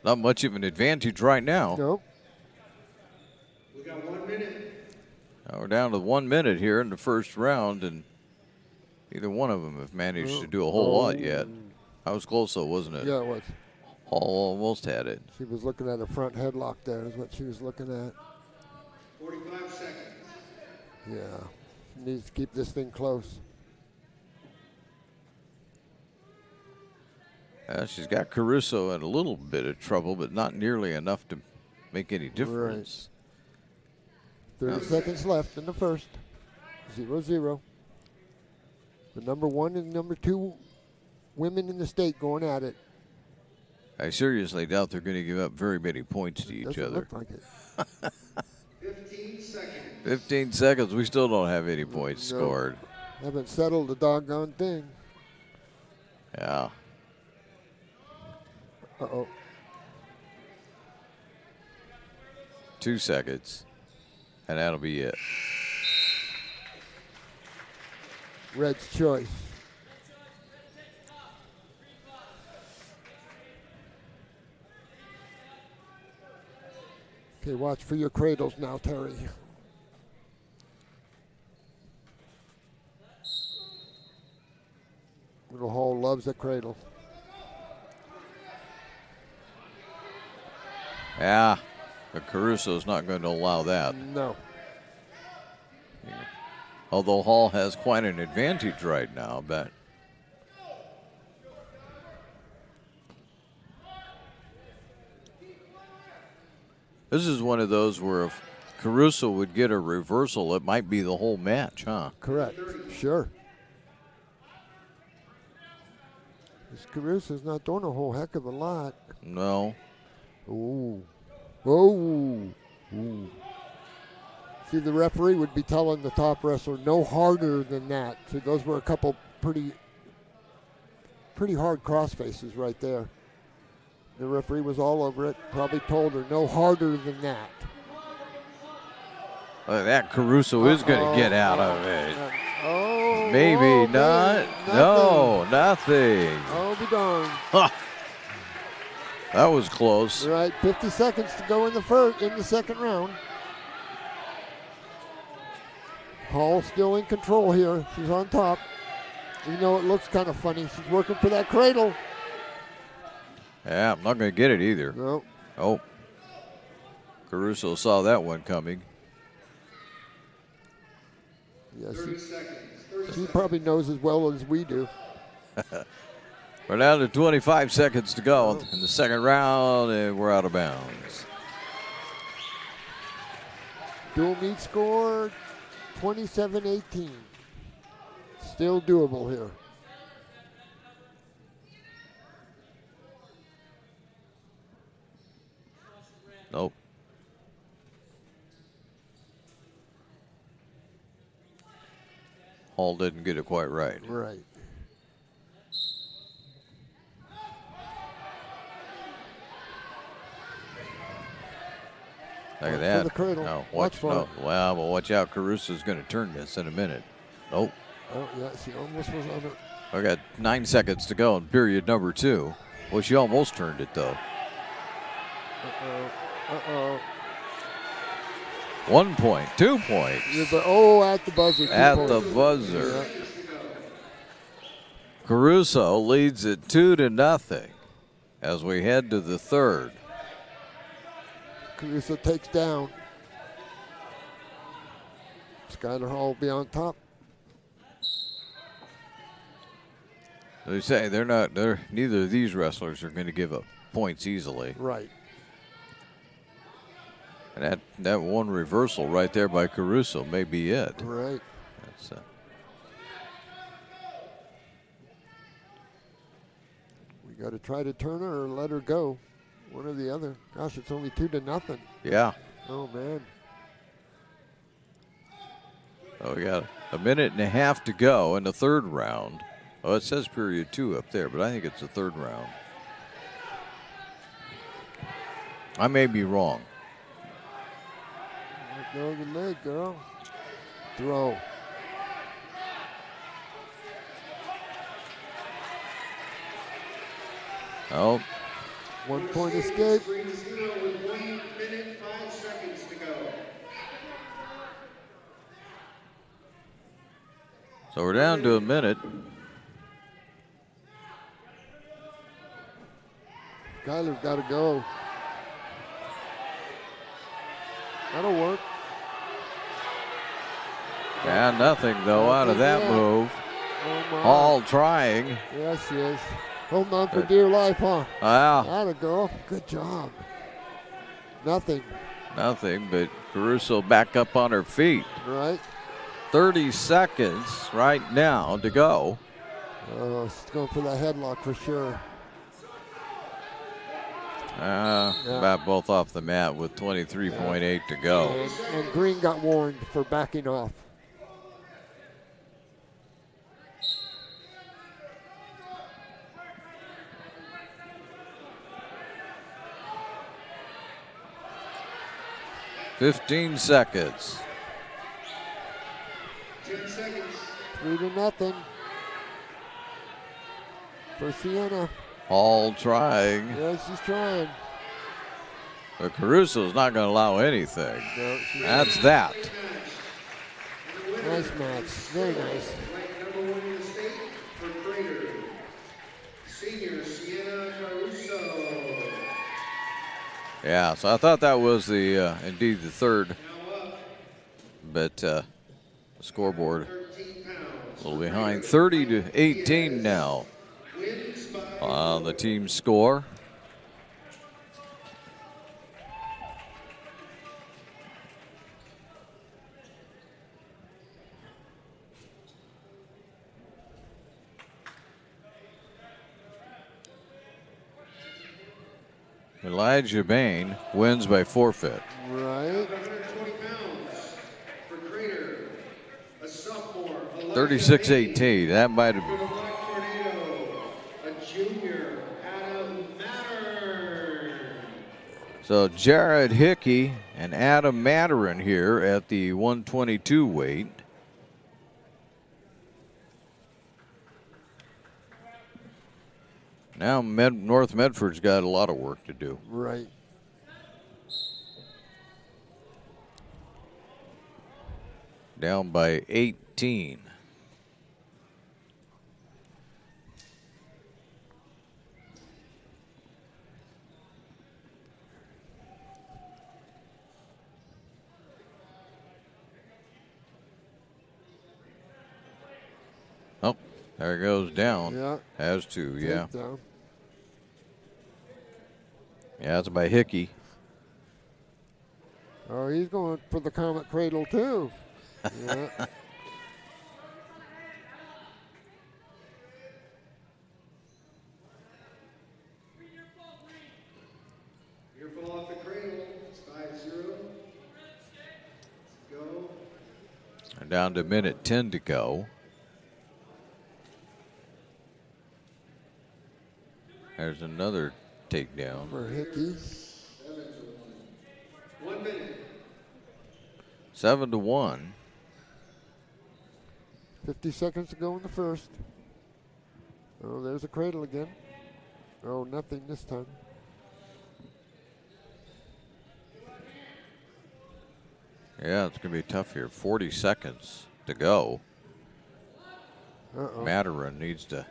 not much of an advantage right now. Nope. We got 1 minute. Now we're down to 1 minute here in the first round, and neither one of them have managed to do a whole lot yet. I was close though, wasn't it? Yeah, it was. Hall almost had it. She was looking at a front headlock there is what she was looking at. 45 seconds. Yeah. She needs to keep this thing close. She's got Caruso in a little bit of trouble, but not nearly enough to make any difference. Right. 30 seconds left in the first. 0-0. The number 1 and number 2 women in the state going at it. I seriously doubt they're going to give up very many points to each other. Look like it. 15 seconds. 15 seconds. We still don't have any points No. scored. Haven't settled the doggone thing. Yeah. Uh-oh. 2 seconds. And that'll be it. Red's choice. Okay, watch for your cradles now, Terry. Little Hall loves a cradle. Yeah. But Caruso's not going to allow that. No. Although Hall has quite an advantage right now, but this is one of those where if Caruso would get a reversal, it might be the whole match, huh? Correct. Sure. This Caruso's not doing a whole heck of a lot. No. Ooh. Whoa. Ooh. See, the referee would be telling the top wrestler no harder than that. See, those were a couple pretty hard cross faces right there. The referee was all over it. Probably told her no harder than that. That Caruso is going to get out of it. Oh, maybe not. Nothing. No, nothing. I'll be darned. That was close. Right, 50 seconds to go in the second round. Hall still in control here. She's on top. You know, it looks kind of funny. She's working for that cradle. Yeah, I'm not going to get it either. No. Oh. Caruso saw that one coming. Yes, she probably knows as well as we do. We're down to 25 seconds to go in the second round, and we're out of bounds. Dual meet score 27-18. Still doable here. Nope. Hall didn't get it quite right. Right. Look at For that. the cradle. No, Watch for it. well, but watch out. Caruso's going to turn this in a minute. Nope. Oh, yeah, she almost was on it. I got 9 seconds to go in period number 2. Well, she almost turned it, though. Uh-oh. 1 point, 2 points. Yeah, but, oh, at the buzzer. At the buzzer. Yeah. Caruso leads it 2-0 as we head to the third. Caruso takes down. Skylar Hall will be on top. They say neither of these wrestlers are going to give up points easily. Right. And that one reversal right there by Caruso may be it. Right. That's We got to try to turn her or let her go. One or the other. Gosh, it's only 2-0. Yeah. Oh, man. Oh, we got a minute and a half to go in the third round. Oh, it says period 2 up there, but I think it's the third round. I may be wrong. There go the leg, girl. Throw. Oh. 1 point escape. 1 minute, 5 seconds to go. So we're down to a minute. Skylar's got to go. That'll work. And nothing, though, out of that move. Oh, my. Hall trying. Yes, she is. Holding on for dear life, huh? Wow. Atta girl. Good job. Nothing. Nothing, but Caruso back up on her feet. Right. 30 seconds right now to go. She's going for that headlock for sure. About both off the mat with 23.8 to go. And Green got warned for backing off. $15 seconds. 10 seconds. 3-0 for Sienna. Hall trying. Yeah, she's trying. But Caruso's not going to allow anything. No, that's that. Nice match. Very nice. Ranked number 1 in the state for Crater. Senior Sienna Caruso. Yeah, so I thought that was the indeed the third. But the scoreboard a little behind. 30-18 now on the team score. Elijah Bain wins by forfeit. Right. 36-18. That might have been. So Jared Hickey and Adam Maturin here at the 122 weight. Now North Medford's got a lot of work to do. Right. Down by 18. Oh, there it goes down. Yeah. Has to, yeah. Down. Yeah, it's by Hickey. Oh, he's going for the Comet Cradle, too. Yeah. Careful off the cradle. It's 5-0. Go. And down to minute 10 to go. There's another takedown. For Hickey. 1 minute. 7-1. 50 seconds to go in the first. Oh, there's a cradle again. Oh, nothing this time. Yeah, it's going to be tough here. 40 seconds to go. Maturin needs to.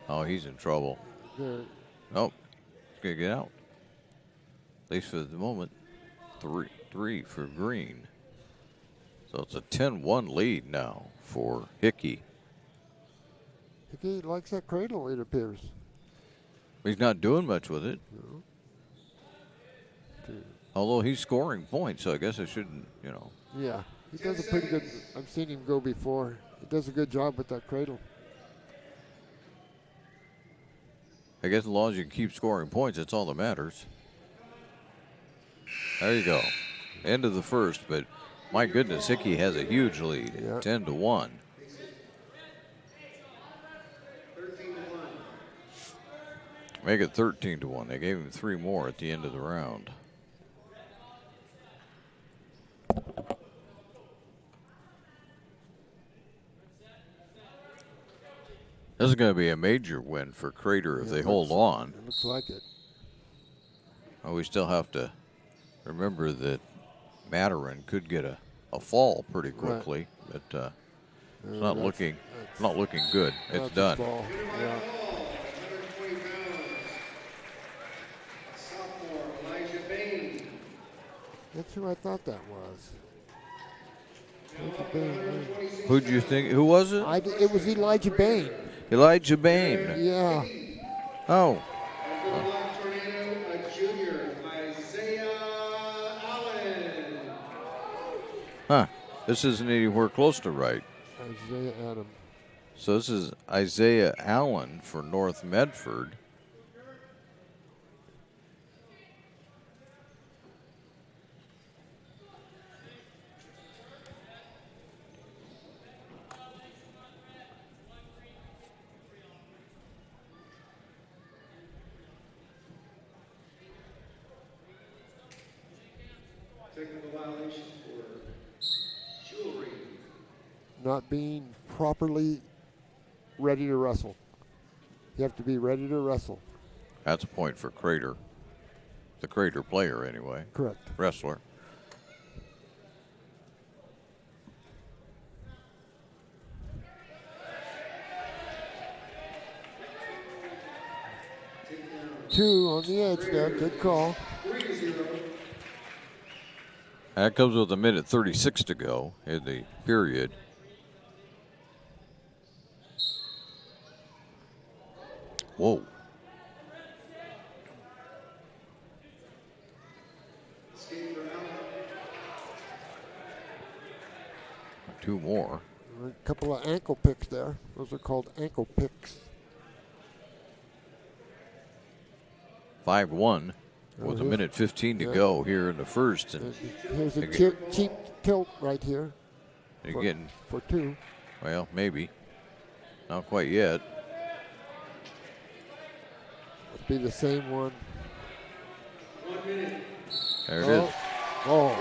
Oh, he's in trouble. There. Oh, he's going to get out. At least for the moment. Three for Green. So it's a 10-1 lead now for Hickey. Hickey likes that cradle, it appears. He's not doing much with it. No. Although he's scoring points, so I guess I shouldn't, you know. Yeah, he does a pretty good. I've seen him go before. He does a good job with that cradle. I guess as long as you can keep scoring points, that's all that matters. There you go. End of the first, but my goodness, Hickey has a huge lead, 10-1. Make it 13-1. They gave him 3 more at the end of the round. This is going to be a major win for Crater if they hold on. It looks like it. Well, we still have to remember that Maturin could get a fall pretty quickly, but it's not looking good. It's done. Yeah. That's who I thought that was. Who'd you think? Who was it? It was Elijah Bain. Elijah Bain. Yeah. Oh. Junior Isaiah Allen. Huh. This isn't anywhere close to right. Isaiah Adams. So this is Isaiah Allen for North Medford. Technical violation for jewelry. Not being properly ready to wrestle. You have to be ready to wrestle. That's a point for Crater. The Crater player, anyway. Correct. Wrestler. Two on the edge there. Good call. That comes with 1:36 to go in the period. Whoa. Two more. A couple of ankle picks there. Those are called ankle picks. 5-1 with 1:15 to go here in the first. And here's a cheap tilt right here. Again, for two. Well, maybe. Not quite yet. Must be the same one. 1 minute. There it is. Oh.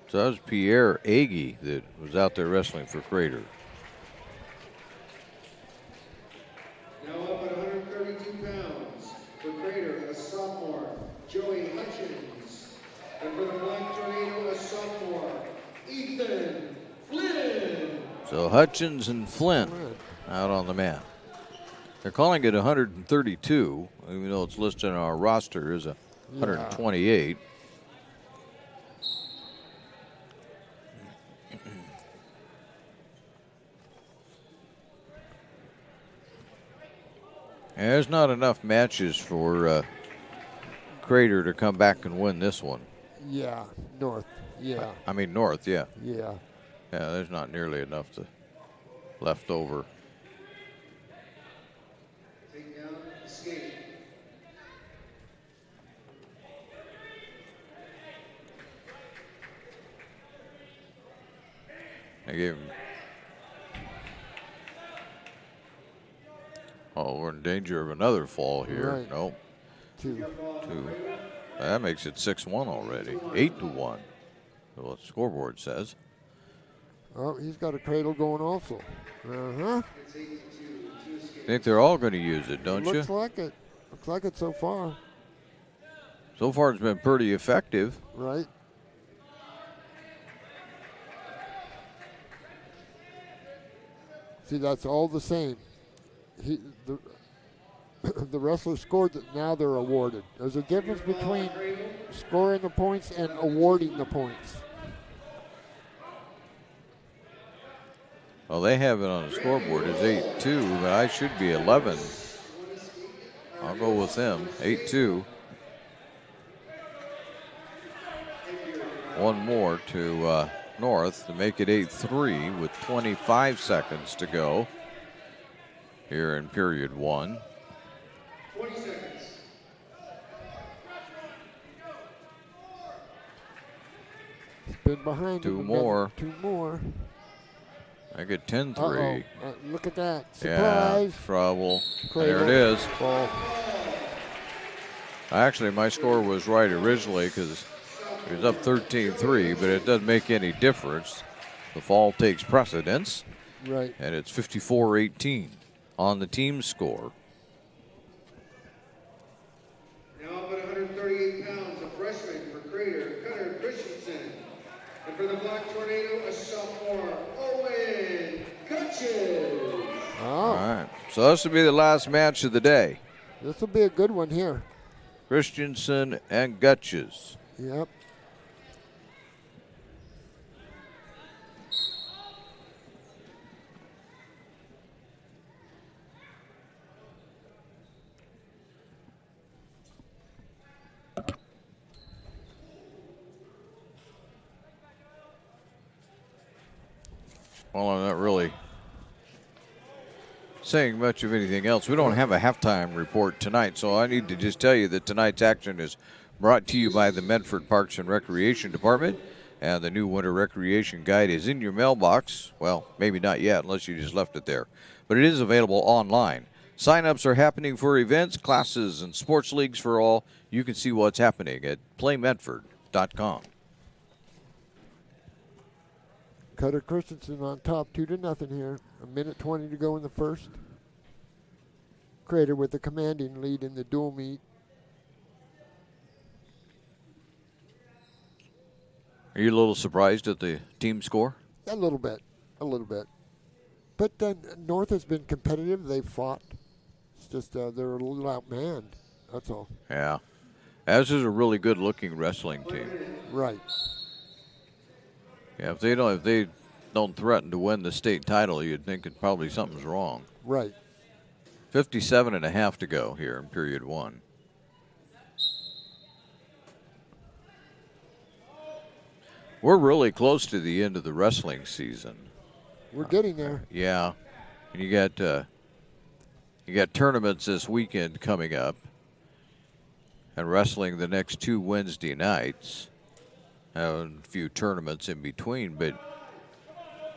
So that was Pierre Agee that was out there wrestling for Crater. Now up at 132 pounds for Crater, a sophomore, Joey Hutchins. And for the Black Tornado, a sophomore, Ethan Flynn. So Hutchins and Flynn out on the mat. They're calling it 132, even though it's listed on our roster as 128. And there's not enough matches for Crater to come back and win this one. Yeah, North. Yeah. I mean North, yeah. Yeah. Yeah, there's not nearly enough left over. Take down, escape. I gave him. Oh, we're in danger of another fall here. Right. Nope. Two. That makes it 6-1 already. 8-1. What the scoreboard says. Oh, he's got a cradle going also. Uh-huh. Think they're all going to use it, don't you? Looks like it. Looks like it so far. So far, it's been pretty effective. Right. See, that's all the same. The wrestler scored that, now they're awarded. There's a difference between scoring the points and awarding the points. Well, they have it on the scoreboard as 8-2, but I should be 11. I'll go with them. 8-2. One more to North to make it 8-3 with 25 seconds to go here in period one. 20 seconds. Been behind. Two more. Two more. I get 10-3. Look at that. Surprise. Yeah, trouble. Cradle. There it is. Ball. Actually, my score was right originally because it was up 13-3, but it doesn't make any difference. The fall takes precedence. Right. And it's 54-18 on the team score. Now up at 138 pounds, a freshman for Crater, Cutter Christensen. And for the Black Tornado, a sophomore, Owen Gutches. Oh. All right. So this will be the last match of the day. This will be a good one here. Christensen and Gutches. Yep. Well, I'm not really saying much of anything else. We don't have a halftime report tonight, so I need to just tell you that tonight's action is brought to you by the Medford Parks and Recreation Department, and the new winter recreation guide is in your mailbox. Well, maybe not yet, unless you just left it there, but it is available online. Sign-ups are happening for events, classes, and sports leagues for all. You can see what's happening at playmedford.com. Cutter Christensen on top, 2-0 here. 1:20 to go in the first. Crater with the commanding lead in the dual meet. Are you a little surprised at the team score? A little bit. But North has been competitive. They've fought. It's just they're a little outmanned. That's all. Yeah. As is a really good-looking wrestling team. Right. Yeah, if they don't threaten to win the state title, you'd think that probably something's wrong. Right. 57.5 to go here in period one. We're really close to the end of the wrestling season. We're getting there. Yeah, and you got tournaments this weekend coming up, and wrestling the next 2 Wednesday nights. A few tournaments in between, but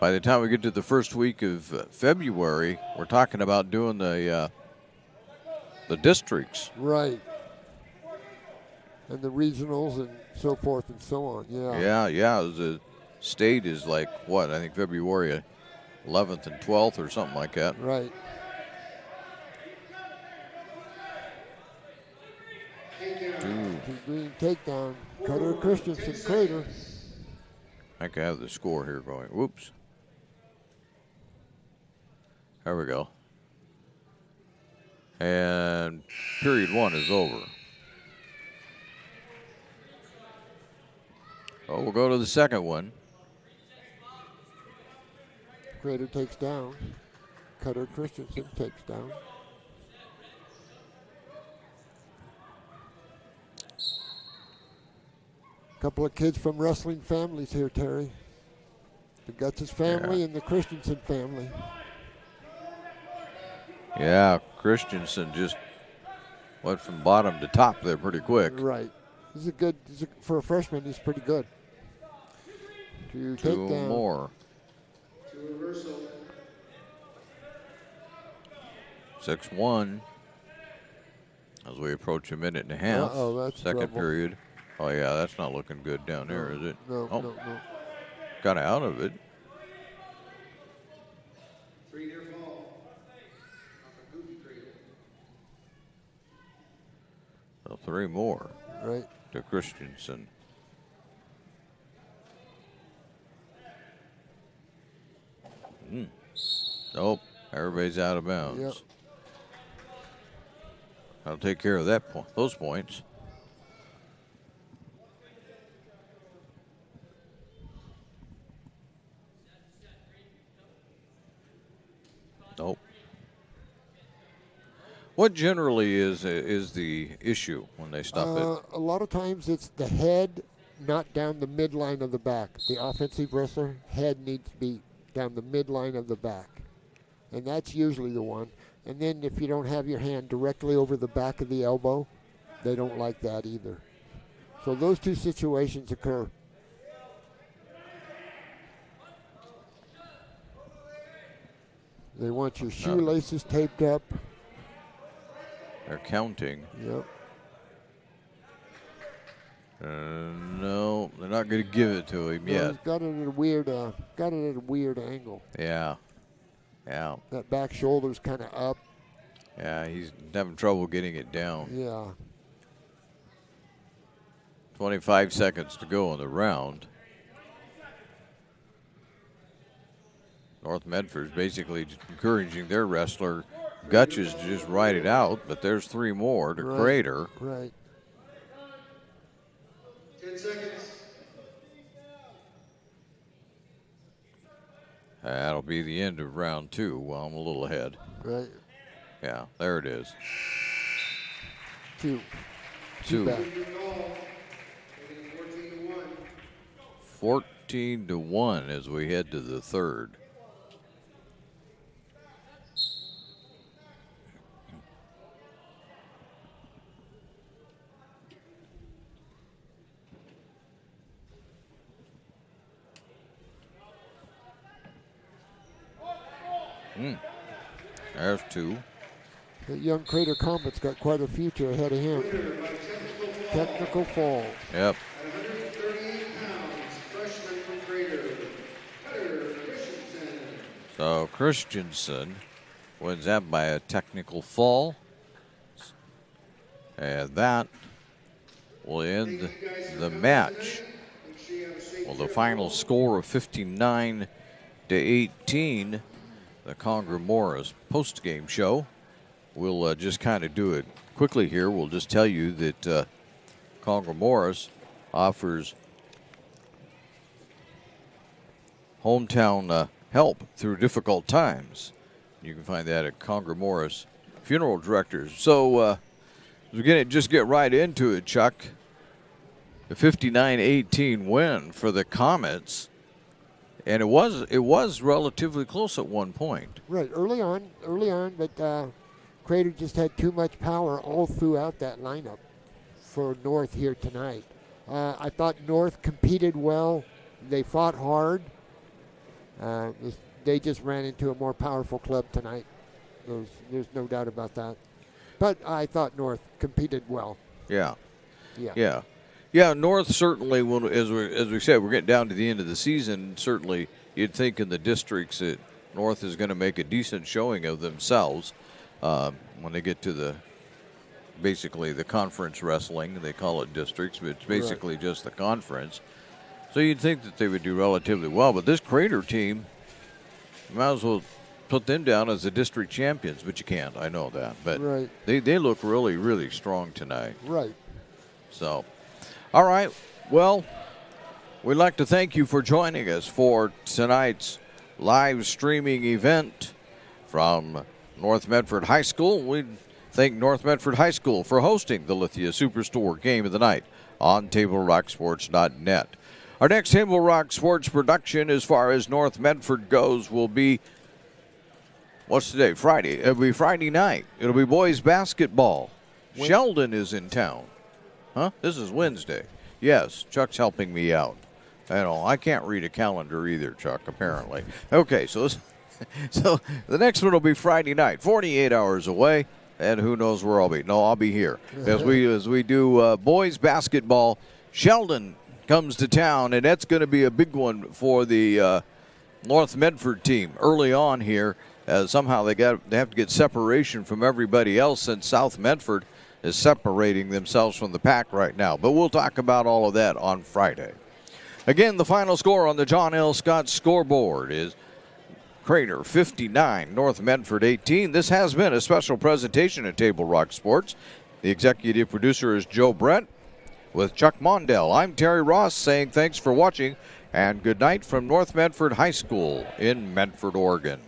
by the time we get to the first week of February, we're talking about doing the districts. Right. And the regionals and so forth and so on. Yeah. Yeah. The state is like what? I think February 11th and 12th or something like that. Right. Two green takedown. Cutter Christensen, Crater. I can have the score here going. Whoops. There we go. And period one is over. Oh, we'll go to the second one. Crater takes down. Cutter Christensen takes down. Couple of kids from wrestling families here, Terry. The Guts' family and the Christensen family. Yeah, Christensen just went from bottom to top there pretty quick. Right. For a freshman, he's pretty good. Two more. 6-1 as we approach a minute and a half. Uh-oh, that's second trouble. period. Oh, yeah, that's not looking good down there, is it? No, oh, no. Got out of it. 3-near fall. So 3 more. Right. To Christensen. Nope. Everybody's out of bounds. Yep. I'll take care of those points. Nope. What generally is the issue when they stop it? A lot of times it's the head, not down the midline of the back. The offensive wrestler head needs to be down the midline of the back, and that's usually the one. And then if you don't have your hand directly over the back of the elbow, they don't like that either. So those two situations occur. They want your shoelaces taped up. They're counting. Yep. No, they're not going to give it to him yet. He's got it at a weird angle. Yeah. That back shoulder's kind of up. Yeah, he's having trouble getting it down. Yeah. 25 seconds to go in the round. North Medford's basically encouraging their wrestler Gutches to just ride it out, but there's 3 more to Crater. Right. 10 seconds. That'll be the end of round 2. Well, I'm a little ahead. Right. Yeah, there it is. 2. 14-1 as we head to the third. There's 2. The young Crater Comet's got quite a future ahead of him. Technical fall. Yep. At 138 pounds, freshman from Crater, Cutter Christensen. So Christensen wins that by a technical fall. And that will end the match. Well, the final score of 59-18. The Conger Morris post-game show. We'll just kind of do it quickly here. We'll just tell you that Conger Morris offers hometown help through difficult times. You can find that at Conger Morris Funeral Directors. So we're going to just get right into it, Chuck. The 59-18 win for the Comets. And it was relatively close at one point. Right, early on, but Crater just had too much power all throughout that lineup for North here tonight. I thought North competed well. They fought hard. They just ran into a more powerful club tonight. There's no doubt about that. But I thought North competed well. Yeah. North certainly, as we said, we're getting down to the end of the season. Certainly, you'd think in the districts that North is going to make a decent showing of themselves when they get to basically the conference wrestling. They call it districts, but it's basically just the conference. So you'd think that they would do relatively well. But this Crater team, you might as well put them down as the district champions, but you can't. I know that. But they look really, really strong tonight. Right. So, all right. Well, we'd like to thank you for joining us for tonight's live streaming event from North Medford High School. We thank North Medford High School for hosting the Lithia Superstore Game of the Night on TableRockSports.net. Our next Table Rock Sports production, as far as North Medford goes, will be, what's today? Friday. It'll be Friday night. It'll be boys basketball. Sheldon is in town. Huh? This is Wednesday. Yes, Chuck's helping me out. I can't read a calendar either, Chuck, apparently. Okay, so the next one will be Friday night, 48 hours away, and who knows where I'll be. No, I'll be here. As we do boys basketball, Sheldon comes to town, and that's going to be a big one for the North Medford team early on here. Somehow they have to get separation from everybody else, since South Medford is separating themselves from the pack right now. But we'll talk about all of that on Friday. Again, the final score on the John L. Scott scoreboard is Crater 59, North Medford 18. This has been a special presentation at Table Rock Sports. The executive producer is Joe Brett with Chuck Mondell. I'm Terry Ross saying thanks for watching and good night from North Medford High School in Medford, Oregon.